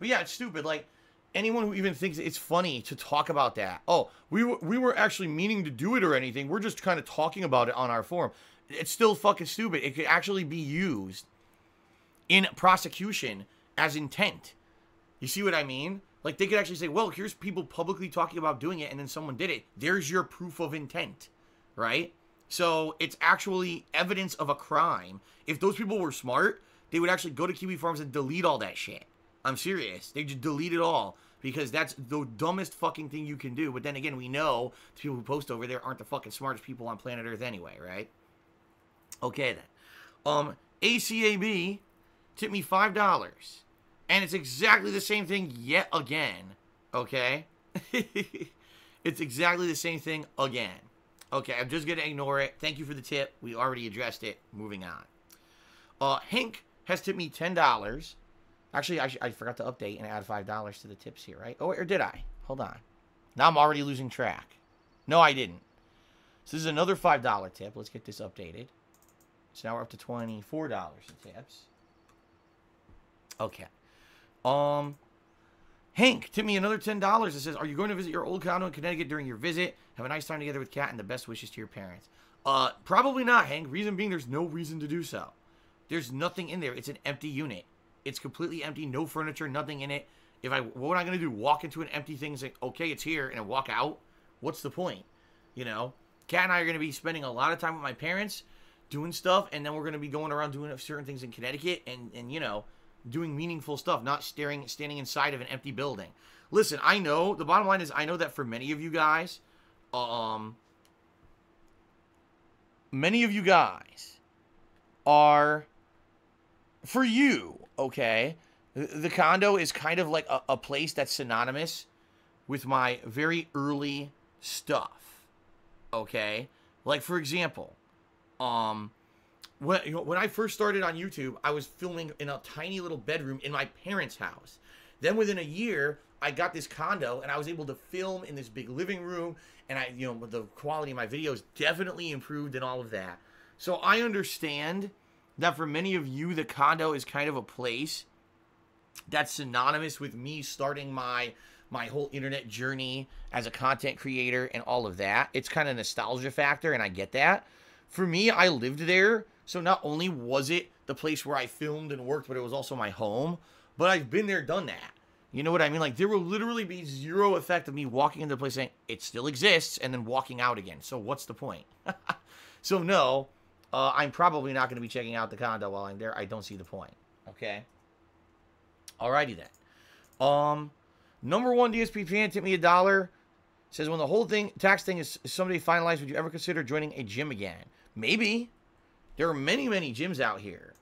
But yeah, it's stupid. Like, anyone who even thinks it's funny to talk about that. Oh, we were actually meaning to do it or anything. We're just kind of talking about it on our forum. It's still fucking stupid. It could actually be used in prosecution as intent. You see what I mean? Like, they could actually say, well, here's people publicly talking about doing it, and then someone did it. There's your proof of intent, right? So it's actually evidence of a crime. If those people were smart, they would actually go to Kiwi Farms and delete all that shit. I'm serious. They just delete it all. Because that's the dumbest fucking thing you can do. But then again, we know the people who post over there aren't the fucking smartest people on planet Earth anyway, right? Okay, then. ACAB tipped me $5. And it's exactly the same thing yet again. Okay? It's exactly the same thing again. Okay, I'm just going to ignore it. Thank you for the tip. We already addressed it. Moving on. Hank has tipped me $10. Actually, I forgot to update and add $5 to the tips here, right? Oh, or did I? Hold on. Now I'm already losing track. No, I didn't. So this is another $5 tip. Let's get this updated. So now we're up to $24 in tips. Okay. Hank tipped me another $10. It says, are you going to visit your old condo in Connecticut during your visit? Have a nice time together with Kat and the best wishes to your parents. Probably not, Hank. Reason being, there's no reason to do so. There's nothing in there. It's an empty unit. It's completely empty, no furniture, nothing in it. What am I going to do? Walk into an empty thing and say, okay, it's here, and walk out? What's the point? You know? Kat and I are going to be spending a lot of time with my parents doing stuff, and then we're going to be going around doing certain things in Connecticut and you know, doing meaningful stuff, not standing inside of an empty building. Listen, I know, the bottom line is I know that for many of you guys are, for you, okay, the condo is kind of like a place that's synonymous with my very early stuff, okay? Like, for example, when I first started on YouTube, I was filming in a tiny little bedroom in my parents' house. Then within a year, I got this condo, and I was able to film in this big living room, and the quality of my videos definitely improved and all of that. So I understand that for many of you, the condo is kind of a place that's synonymous with me starting my whole internet journey as a content creator and all of that. It's kind of nostalgia factor, and I get that. For me, I lived there, so not only was it the place where I filmed and worked, but it was also my home. But I've been there, done that. You know what I mean? Like, there will literally be zero effect of me walking into the place saying, it still exists, and then walking out again. So what's the point? So no, I'm probably not going to be checking out the condo while I'm there. I don't see the point. Okay? Alrighty then. Number one DSP fan tipped me $1. Says, when the whole tax thing is someday finalized, would you ever consider joining a gym again? Maybe. There are many, many gyms out here.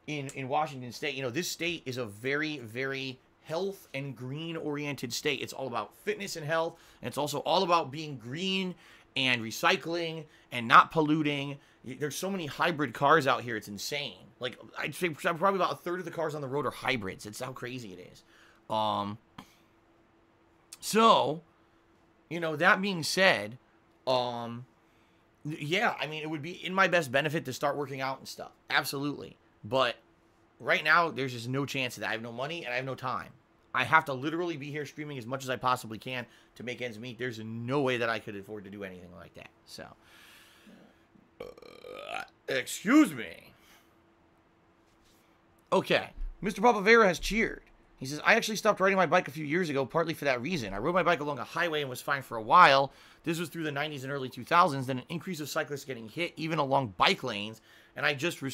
In Washington State. You know, this state is a very, very health and green-oriented state. It's all about fitness and health, and it's also all about being green and recycling and not polluting. There's so many hybrid cars out here, it's insane. Like, I'd say probably about a third of the cars on the road are hybrids. It's how crazy it is. So, you know, that being said, yeah, I mean, it would be in my best benefit to start working out and stuff. Absolutely. But right now, there's just no chance of that. I have no money and I have no time. I have to literally be here streaming as much as I possibly can to make ends meet. There's no way that I could afford to do anything like that. So, excuse me. Okay. Mr. Papavera has cheered. He says, I actually stopped riding my bike a few years ago, partly for that reason. I rode my bike along a highway and was fine for a while. This was through the 90s and early 2000s. Then an increase of cyclists getting hit, even along bike lanes. And I just I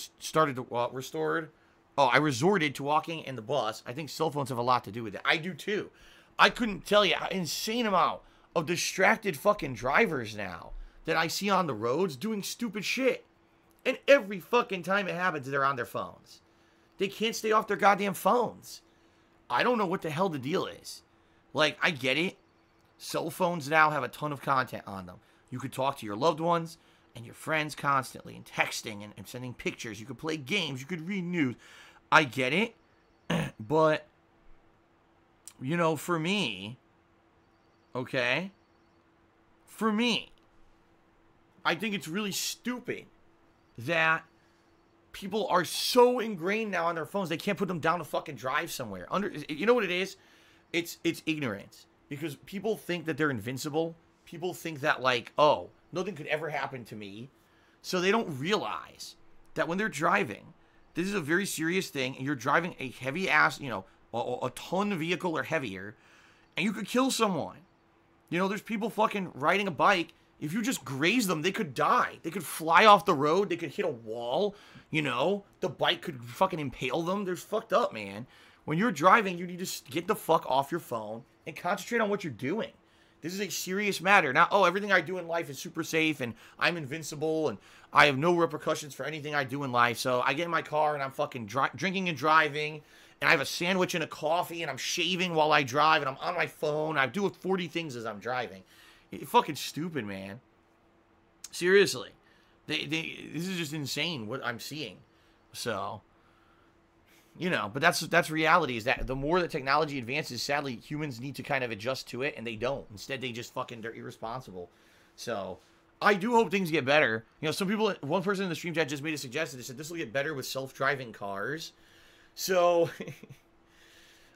resorted to walking and the bus. I think cell phones have a lot to do with it. I do too. I couldn't tell you an insane amount of distracted fucking drivers now that I see on the roads doing stupid shit. And every fucking time it happens, they're on their phones. They can't stay off their goddamn phones. I don't know what the hell the deal is. Like, I get it. Cell phones now have a ton of content on them. You could talk to your loved ones and your friends constantly and texting and sending pictures. You could play games. You could read news. I get it. But, you know, for me, okay, for me, I think it's really stupid that people are so ingrained now on their phones they can't put them down to fucking drive somewhere. You know what it is? It's ignorance. Because people think that they're invincible. People think that, like, oh, nothing could ever happen to me. So they don't realize that when they're driving, this is a very serious thing, and you're driving a heavy ass, you know, a ton vehicle or heavier, and you could kill someone. You know, there's people fucking riding a bike. If you just graze them, they could die. They could fly off the road. They could hit a wall. You know, the bike could fucking impale them. They're fucked up, man. When you're driving, you need to get the fuck off your phone and concentrate on what you're doing. This is a serious matter. Now, oh, everything I do in life is super safe and I'm invincible and I have no repercussions for anything I do in life. So I get in my car and I'm fucking drinking and driving and I have a sandwich and a coffee and I'm shaving while I drive and I'm on my phone. I do 40 things as I'm driving. It's fucking stupid, man. Seriously. This is just insane what I'm seeing. So, you know, but that's reality, is that the more that technology advances, sadly, humans need to kind of adjust to it, and they don't. Instead, they just fucking, they're irresponsible. So, I do hope things get better. You know, some people, one person in the stream chat just made a suggestion. They said this will get better with self-driving cars. So,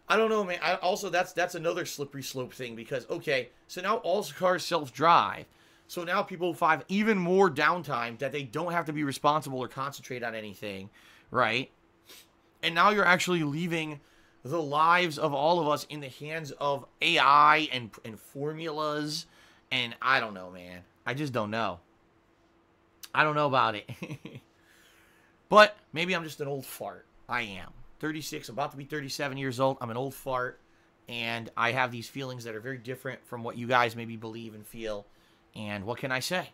I don't know, man. Also, that's another slippery slope thing, because, okay, so now all cars self-drive. So now people have even more downtime that they don't have to be responsible or concentrate on anything, right? And now you're actually leaving the lives of all of us in the hands of AI and formulas. And I don't know, man. I just don't know. I don't know about it. But maybe I'm just an old fart. I am. 36, about to be 37 years old. I'm an old fart. And I have these feelings that are very different from what you guys maybe believe and feel. And what can I say?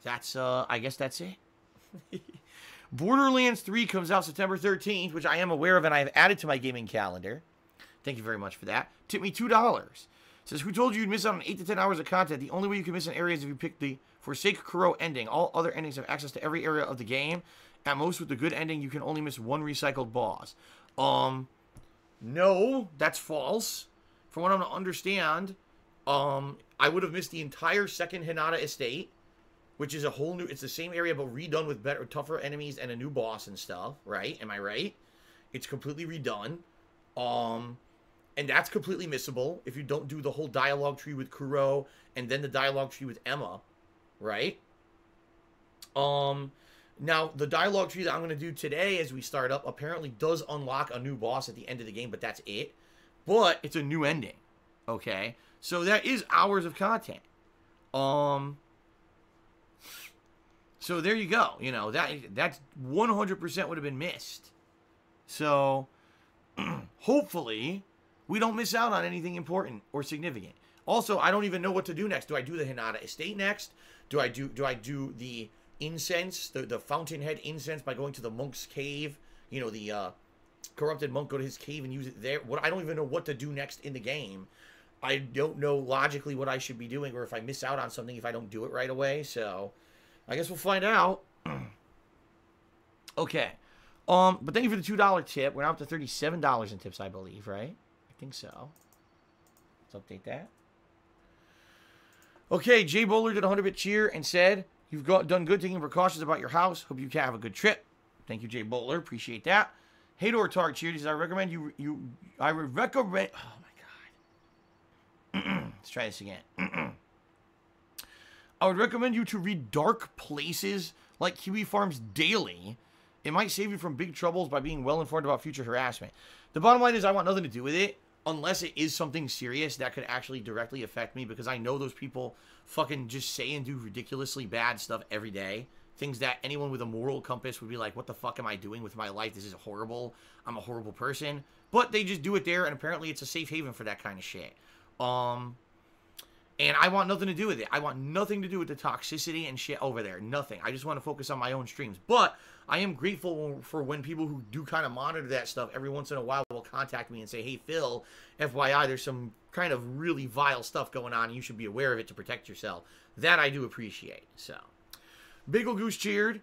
That's, I guess that's it. Borderlands 3 comes out September 13th, which I am aware of and I have added to my gaming calendar. Thank you very much for that. Tip me $2. Says, who told you you'd miss out on 8 to 10 hours of content? The only way you can miss an area is if you pick the Sekiro ending. All other endings have access to every area of the game. At most, with the good ending, you can only miss one recycled boss. No, that's false. From what I'm to understand, I would have missed the entire second Hinata Estate, which is a whole new, it's the same area but redone with better, tougher enemies and a new boss and stuff, right? Am I right? It's completely redone. And that's completely missable if you don't do the whole dialogue tree with Kuro and then the dialogue tree with Emma, right? Now, the dialogue tree that I'm going to do today as we start up apparently does unlock a new boss at the end of the game, but that's it. But it's a new ending, okay? So that is hours of content. So there you go. You know, that's 100% would have been missed. So hopefully we don't miss out on anything important or significant. Also, I don't even know what to do next. Do I do the Hinata Estate next? Do I do the incense, the fountainhead incense by going to the monk's cave? You know, the corrupted monk, go to his cave and use it there. I don't even know what to do next in the game. I don't know logically what I should be doing, or if I miss out on something if I don't do it right away. So I guess we'll find out. Okay. But thank you for the $2 tip. We're now up to $37 in tips, I believe, right? I think so. Let's update that. Okay, Jay Bowler did a 100-bit cheer and said, you've done good taking precautions about your house. Hope you can have a good trip. Thank you, Jay Bowler. Appreciate that. Hador Targ cheered. He says, I recommend I would recommend, oh my God. Let's try this again. I would recommend you to read Dark Places like Kiwi Farms daily It might save you from big troubles by being well informed about future harassment. The bottom line is I want nothing to do with it unless it is something serious that could actually directly affect me, because I know those people fucking just say and do ridiculously bad stuff every day. Things that anyone with a moral compass would be like, what the fuck am I doing with my life? This is horrible. I'm a horrible person. But they just do it there, and apparently it's a safe haven for that kind of shit. And I want nothing to do with it. I want nothing to do with the toxicity and shit over there. Nothing. I just want to focus on my own streams. But I am grateful for when people who do kind of monitor that stuff every once in a while will contact me and say, hey, Phil, FYI, there's some kind of really vile stuff going on, and you should be aware of it to protect yourself. That I do appreciate. So, Bagel Goose cheered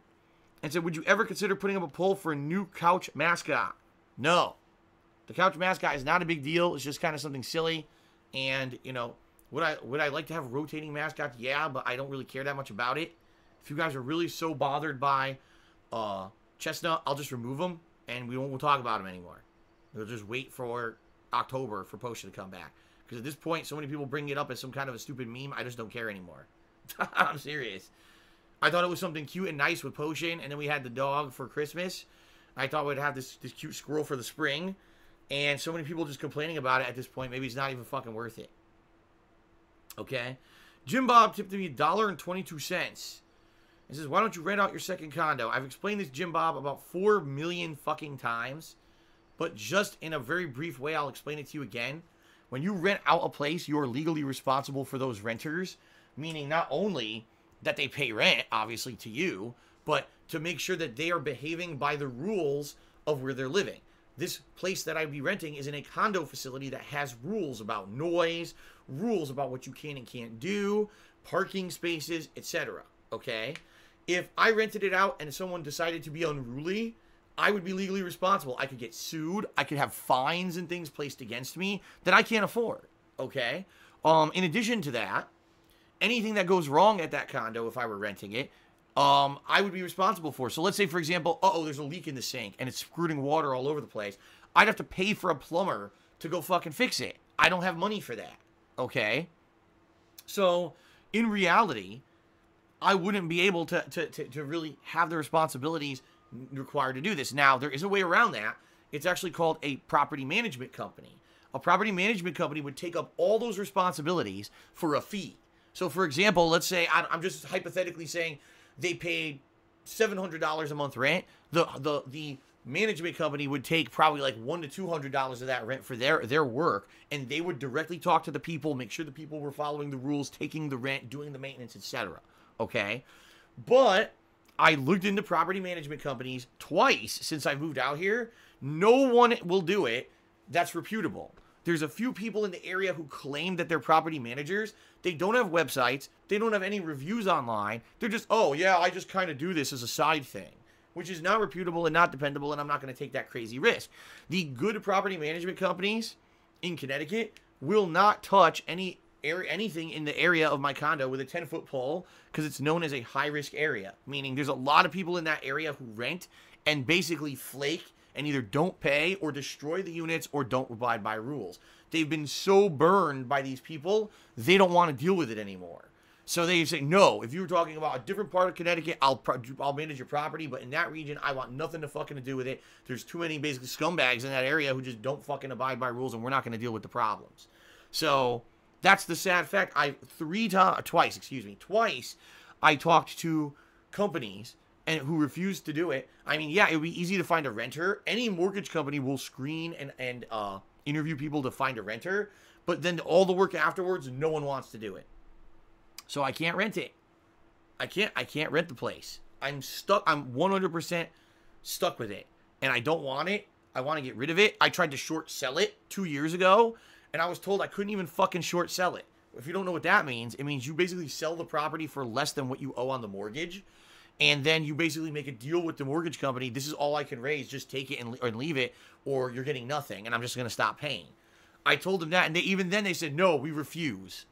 and said, would you ever consider putting up a poll for a new couch mascot? No. The couch mascot is not a big deal. It's just kind of something silly. And, you know, would I like to have rotating mascots? Yeah, but I don't really care that much about it. If you guys are really so bothered by Chestnut, I'll just remove them, and we'll talk about them anymore. We'll just wait for October for Potion to come back. Because at this point, so many people bring it up as some kind of a stupid meme, I just don't care anymore. I'm serious. I thought it was something cute and nice with Potion, and then we had the dog for Christmas. I thought we'd have this cute squirrel for the spring, and so many people just complaining about it at this point. Maybe it's not even fucking worth it. Okay? Jim Bob tipped me $1.22. He says, why don't you rent out your second condo? I've explained this, Jim Bob, about 4 million fucking times, but just in a very brief way, I'll explain it to you again. When you rent out a place, you're legally responsible for those renters, meaning not only that they pay rent, obviously, to you, but to make sure that they are behaving by the rules of where they're living. This place that I'd be renting is in a condo facility that has rules about noise, rules about what you can and can't do, parking spaces, etc. Okay? If I rented it out and someone decided to be unruly, I would be legally responsible. I could get sued. I could have fines and things placed against me that I can't afford. Okay? In addition to that, anything that goes wrong at that condo, if I were renting it, I would be responsible for. So let's say, for example, there's a leak in the sink and it's squirting water all over the place. I'd have to pay for a plumber to go fucking fix it. I don't have money for that. Okay? So, in reality, I wouldn't be able to really have the responsibilities required to do this. Now, there is a way around that. It's actually called a property management company. A property management company would take up all those responsibilities for a fee. So, for example, let's say, I'm just hypothetically saying they paid $700 a month rent. The management company would take probably like $100 to $200 of that rent for their work, and they would directly talk to the people, make sure the people were following the rules, taking the rent, doing the maintenance, etc. Okay? But I looked into property management companies twice since I moved out here. No one will do it that's reputable. There's a few people in the area who claim that they're property managers. They don't have websites. They don't have any reviews online. They're just, oh, yeah, I just kind of do this as a side thing, which is not reputable and not dependable, and I'm not going to take that crazy risk. The good property management companies in Connecticut will not touch anything in the area of my condo with a 10-foot pole because it's known as a high-risk area, meaning there's a lot of people in that area who rent and basically flake and either don't pay or destroy the units or don't abide by rules. They've been so burned by these people, they don't want to deal with it anymore. So they say, no, if you were talking about a different part of Connecticut, I'll manage your property, but in that region, I want nothing to fucking do with it. There's too many basically scumbags in that area who just don't fucking abide by rules, and we're not going to deal with the problems. So that's the sad fact. Twice, I talked to companies and who refused to do it. I mean, yeah, it would be easy to find a renter. Any mortgage company will screen and interview people to find a renter, but then all the work afterwards, no one wants to do it. So I can't rent it. I can't rent the place. I'm stuck. I'm 100% stuck with it, and I don't want it. I want to get rid of it. I tried to short sell it 2 years ago, and I was told I couldn't even fucking short sell it. If you don't know what that means, it means you basically sell the property for less than what you owe on the mortgage. And then you basically make a deal with the mortgage company. This is all I can raise. Just take it and leave it, or you're getting nothing, and I'm just going to stop paying. I told them that, and even then they said, no, we refuse.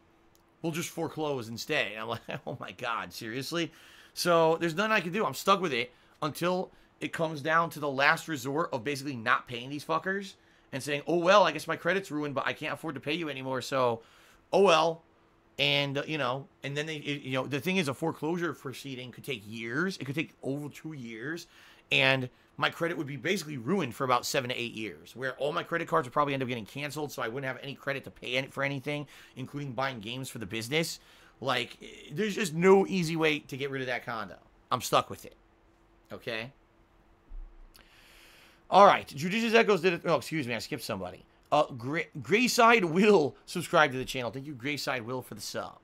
We'll just foreclose and stay. And I'm like, oh my God, seriously? So there's nothing I can do. I'm stuck with it until it comes down to the last resort of basically not paying these fuckers and saying, oh, well, I guess my credit's ruined, but I can't afford to pay you anymore. So, oh, well. And, you know, and then you know, the thing is, a foreclosure proceeding could take years. It could take over 2 years. And my credit would be basically ruined for about 7 to 8 years, where all my credit cards would probably end up getting canceled, so I wouldn't have any credit to pay for anything, including buying games for the business. Like, there's just no easy way to get rid of that condo. I'm stuck with it. Okay? All right. Judicious Echoes did it. Oh, excuse me. I skipped somebody. Grayside Will subscribe to the channel. Thank you, Grayside Will, for the sub.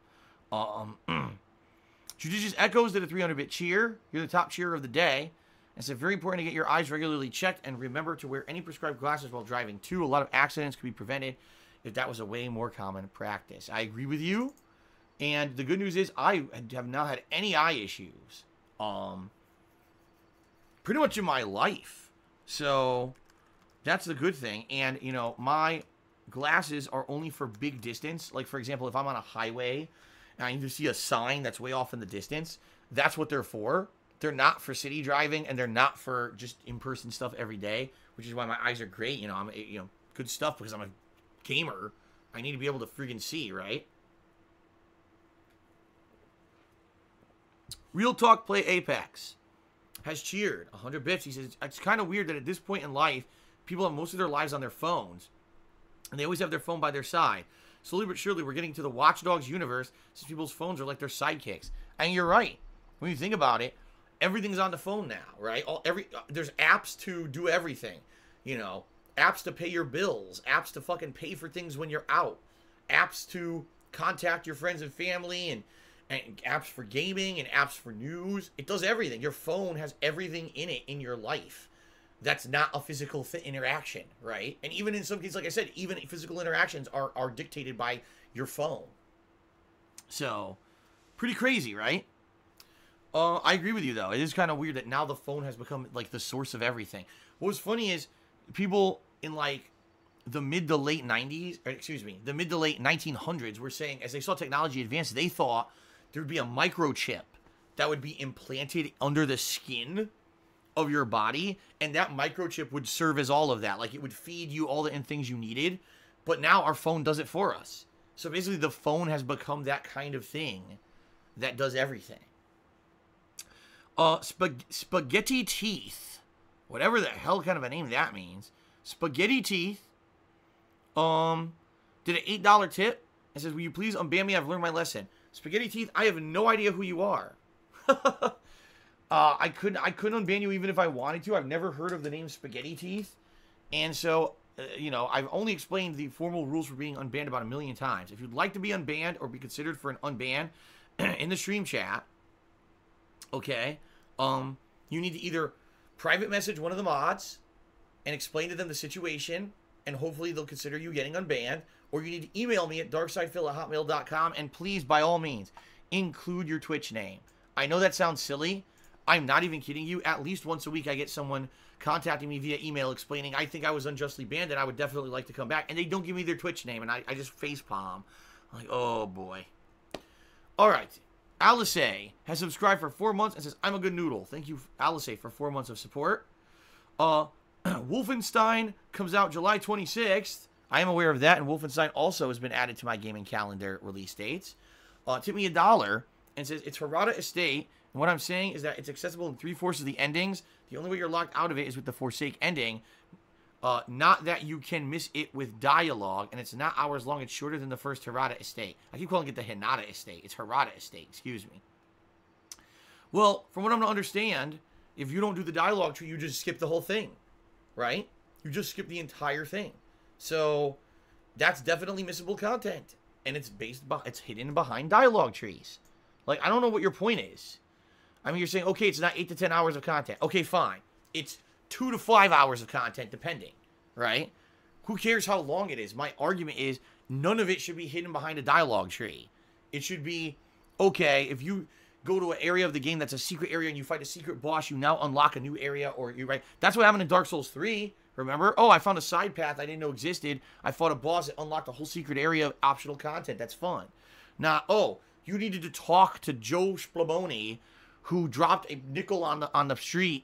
Judicious Echoes did a 300-bit cheer. You're the top cheerer of the day. It's very important to get your eyes regularly checked and remember to wear any prescribed glasses while driving, too. A lot of accidents could be prevented if that was a way more common practice. I agree with you. And the good news is I have not had any eye issues pretty much in my life. So that's the good thing. And, you know, my glasses are only for big distance. Like, for example, if I'm on a highway and I need to see a sign that's way off in the distance, that's what they're for. They're not for city driving, and they're not for just in-person stuff every day, which is why my eyes are great. You know, I'm, you know, good stuff because I'm a gamer. I need to be able to friggin' see, right? Real Talk Play Apex has cheered 100 bits. He says, it's kind of weird that at this point in life, people have most of their lives on their phones, and they always have their phone by their side. Slowly but surely, we're getting to the Watch Dogs universe since people's phones are like their sidekicks. And you're right. When you think about it, everything's on the phone now, right? There's apps to do everything, you know, apps to pay your bills, apps to fucking pay for things when you're out, apps to contact your friends and family, and apps for gaming and apps for news. It does everything. Your phone has everything in it in your life. That's not a physical interaction, right? And even in some cases, like I said, even physical interactions are dictated by your phone. So, pretty crazy, right? I agree with you, though. It is kind of weird that now the phone has become, like, the source of everything. What was funny is people in, like, the mid to late 90s, or excuse me, the mid to late 1900s were saying, as they saw technology advance, they thought there would be a microchip that would be implanted under the skin of your body, and that microchip would serve as all of that. Like, it would feed you all the things you needed, but now our phone does it for us. So basically, the phone has become that kind of thing that does everything. Spaghetti Teeth, whatever the hell kind of a name that means. Spaghetti Teeth, did an $8 tip and says, will you please unban me? I've learned my lesson. Spaghetti Teeth, I have no idea who you are. I couldn't unban you even if I wanted to. I've never heard of the name Spaghetti Teeth. And so, you know, I've only explained the formal rules for being unbanned about 1 million times. If you'd like to be unbanned or be considered for an unban in the stream chat, okay, you need to either private message one of the mods and explain to them the situation, and hopefully they'll consider you getting unbanned, or you need to email me at darksidefil@hotmail.com, and please, by all means, include your Twitch name. I know that sounds silly. I'm not even kidding you. At least once a week I get someone contacting me via email explaining, I think I was unjustly banned and I would definitely like to come back, and they don't give me their Twitch name, and I just facepalm. I'm like, oh boy. Alright. Alice has subscribed for 4 months and says, I'm a good noodle. Thank you, Alice, for 4 months of support. Wolfenstein comes out July 26th. I am aware of that, and Wolfenstein also has been added to my gaming calendar release dates. Tip me $1 and says, it's Hirata Estate, and what I'm saying is that it's accessible in 3/4 of the endings. The only way you're locked out of it is with the Forsake ending. Not that you can miss it with dialogue, and it's not hours long. It's shorter than the first Hirata Estate. I keep calling it the Hinata Estate. It's Hirata Estate, excuse me. Well, from what I'm to understand, if you don't do the dialogue tree, you just skip the whole thing, right? You just skip the entire thing. So that's definitely missable content, and it's it's hidden behind dialogue trees. Like, I don't know what your point is. I mean, you're saying, okay, it's not 8 to 10 hours of content. Okay, fine. It's 2 to 5 hours of content, depending, right? Who cares how long it is? My argument is none of it should be hidden behind a dialogue tree. It should be, okay, if you go to an area of the game that's a secret area and you fight a secret boss, you now unlock a new area, or you right. That's what happened in Dark Souls 3, remember? Oh, I found a side path I didn't know existed. I fought a boss that unlocked a whole secret area of optional content. That's fun. Now, oh, you needed to talk to Joe Splamoni, who dropped a nickel on the street,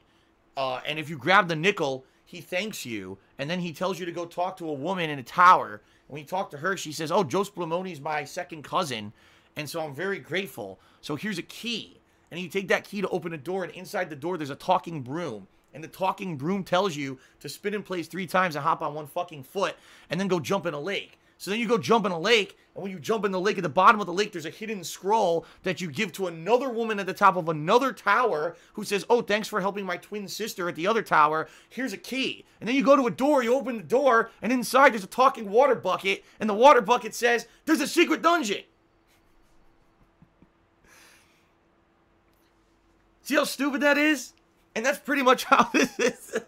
and if you grab the nickel, he thanks you, and then he tells you to go talk to a woman in a tower. When you talk to her, she says, oh, Joe Splamoni's my second cousin, And so I'm very grateful. So here's a key. And you take that key to open a door, and inside the door there's a talking broom. And the talking broom tells you to spin in place 3 times and hop on 1 fucking foot, and then go jump in a lake. So then you go jump in a lake, and when you jump in the lake, at the bottom of the lake, there's a hidden scroll that you give to another woman at the top of another tower who says, oh, thanks for helping my twin sister at the other tower. Here's a key. And then you go to a door, you open the door, and inside there's a talking water bucket, and the water bucket says, there's a secret dungeon. See how stupid that is? And that's pretty much how this is.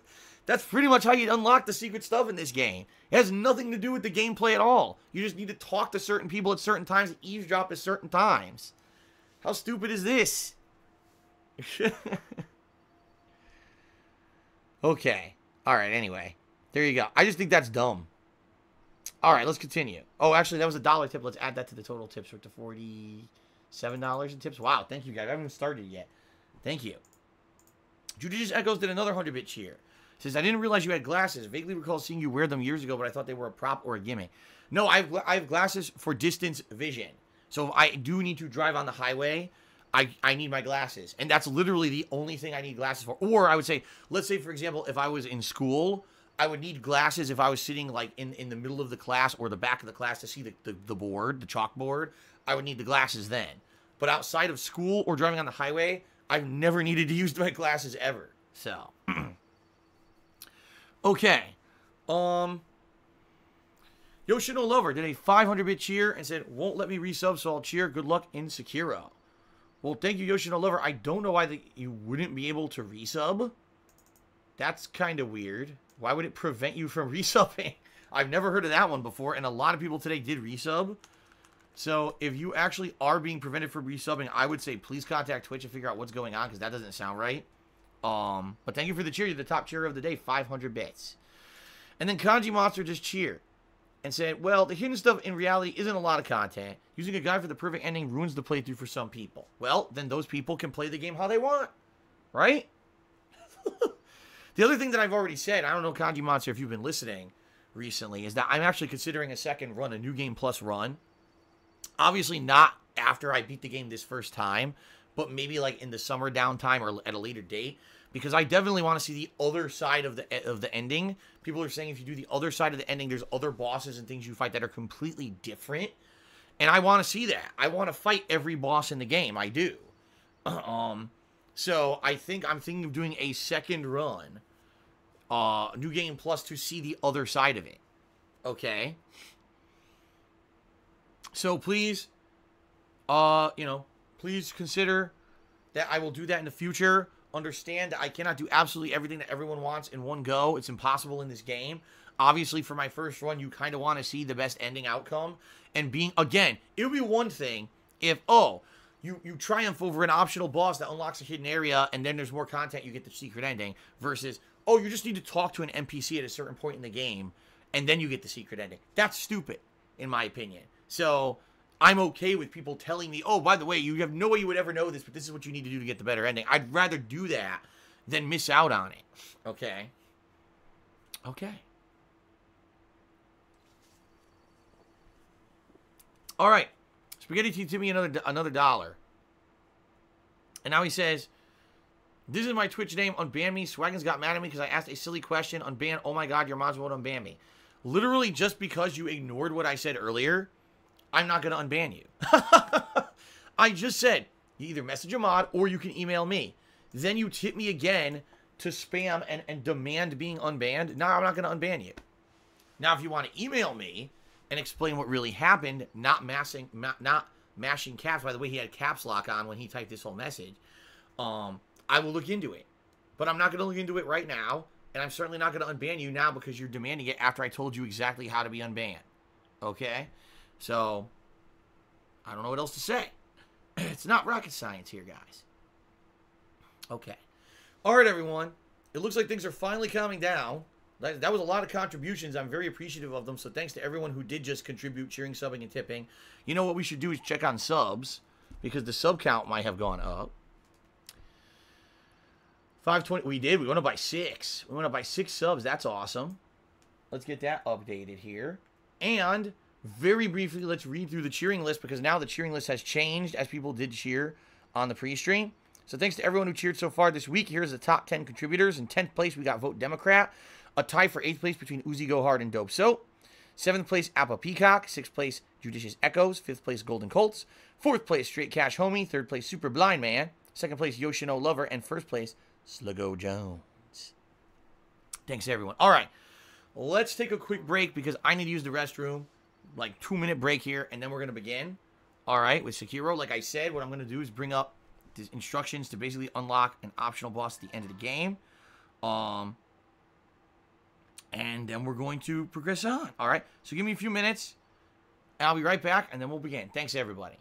That's pretty much how you unlock the secret stuff in this game. It has nothing to do with the gameplay at all. You just need to talk to certain people at certain times and eavesdrop at certain times. How stupid is this? Okay. Alright, anyway. There you go. I just think that's dumb. Alright, let's continue. Oh, actually, that was a $1 tip. Let's add that to the total tips. We're up to $47 in tips. Wow, thank you, guys. I haven't even started yet. Thank you. Judicious Echoes did another 100-bit cheer. Says, I didn't realize you had glasses. Vaguely recall seeing you wear them years ago, but I thought they were a prop or a gimmick. No, I have glasses for distance vision. So if I do need to drive on the highway, I need my glasses. And that's literally the only thing I need glasses for. Or I would say, let's say, for example, if I was in school, I would need glasses if I was sitting like in the middle of the class or the back of the class to see the board, the chalkboard. I would need the glasses then. But outside of school or driving on the highway, I've never needed to use my glasses ever. So... Okay, Yoshino Lover did a 500-bit cheer and said, won't let me resub, so I'll cheer. Good luck in Sekiro. Well, thank you, Yoshino Lover. I don't know why you wouldn't be able to resub. That's kind of weird. Why would it prevent you from resubbing? I've never heard of that one before, and a lot of people today did resub. So if you actually are being prevented from resubbing, I would say please contact Twitch and figure out what's going on, because that doesn't sound right. But thank you for the cheer. You're the top cheerer of the day, 500 bits. And then Kanji Monster just cheered and said, well, the hidden stuff in reality isn't a lot of content. Using a guide for the perfect ending ruins the playthrough for some people. Well, then those people can play the game how they want, right? The other thing that I've already said, I don't know, Kanji Monster, if you've been listening recently, is that I'm actually considering a second run, a New Game Plus run. Obviously not after I beat the game this first time, but maybe like in the summer downtime or at a later date. Because I definitely want to see the other side of the ending. People are saying if you do the other side of the ending, there's other bosses and things you fight that are completely different. And I want to see that. I want to fight every boss in the game. I do. So I'm thinking of doing a second run, New Game Plus, to see the other side of it. Okay. So please, please consider that I will do that in the future. Understand that I cannot do absolutely everything that everyone wants in one go. It's impossible in this game. Obviously, for my first run, you kind of want to see the best ending outcome. And again, it would be one thing if, you triumph over an optional boss that unlocks a hidden area, and then there's more content, you get the secret ending, versus, you just need to talk to an NPC at a certain point in the game, and then you get the secret ending. That's stupid, in my opinion. So... I'm okay with people telling me, oh, by the way, you have no way you would ever know this, but this is what you need to do to get the better ending. I'd rather do that than miss out on it. Okay? Okay. All right. Spaghetti Tea tipped me another $1. And now he says, this is my Twitch name. Unban me. Swaggin's got mad at me because I asked a silly question. Unban. Oh, my God, your mods won't unban me. Literally, just because you ignored what I said earlier, I'm not going to unban you. I just said, you either message a mod or you can email me. Then you tip me again to spam and demand being unbanned. Now I'm not going to unban you. Now, if you want to email me and explain what really happened, not mashing caps. By the way, he had caps lock on when he typed this whole message. I will look into it. But I'm not going to look into it right now. And I'm certainly not going to unban you now because you're demanding it after I told you exactly how to be unbanned. Okay? So, I don't know what else to say. It's not rocket science here, guys. Okay. All right, everyone. It looks like things are finally calming down. That was a lot of contributions. I'm very appreciative of them. So, thanks to everyone who did just contribute, cheering, subbing, and tipping. You know what we should do is check on subs, because the sub count might have gone up. 520. We did. We went up by 6. We went up by 6 subs. That's awesome. Let's get that updated here. And... Very briefly, let's read through the cheering list because now the cheering list has changed as people did cheer on the pre-stream. So thanks to everyone who cheered so far this week. Here's the top 10 contributors. In 10th place, we got Vote Democrat. A tie for 8th place between Uzi Go Hard and Dope Soap. 7th place, Apple Peacock. 6th place, Judicious Echoes. 5th place, Golden Colts. 4th place, Straight Cash Homie. 3rd place, Super Blind Man. 2nd place, Yoshino Lover. And 1st place, Sluggo Jones. Thanks, everyone. All right, let's take a quick break because I need to use the restroom. Like 2-minute break here, and then we're going to begin. All right, with Sekiro. Like I said, what I'm going to do is bring up the instructions to basically unlock an optional boss at the end of the game. And then we're going to progress on. All right, so give me a few minutes, and I'll be right back, and then we'll begin. Thanks, everybody.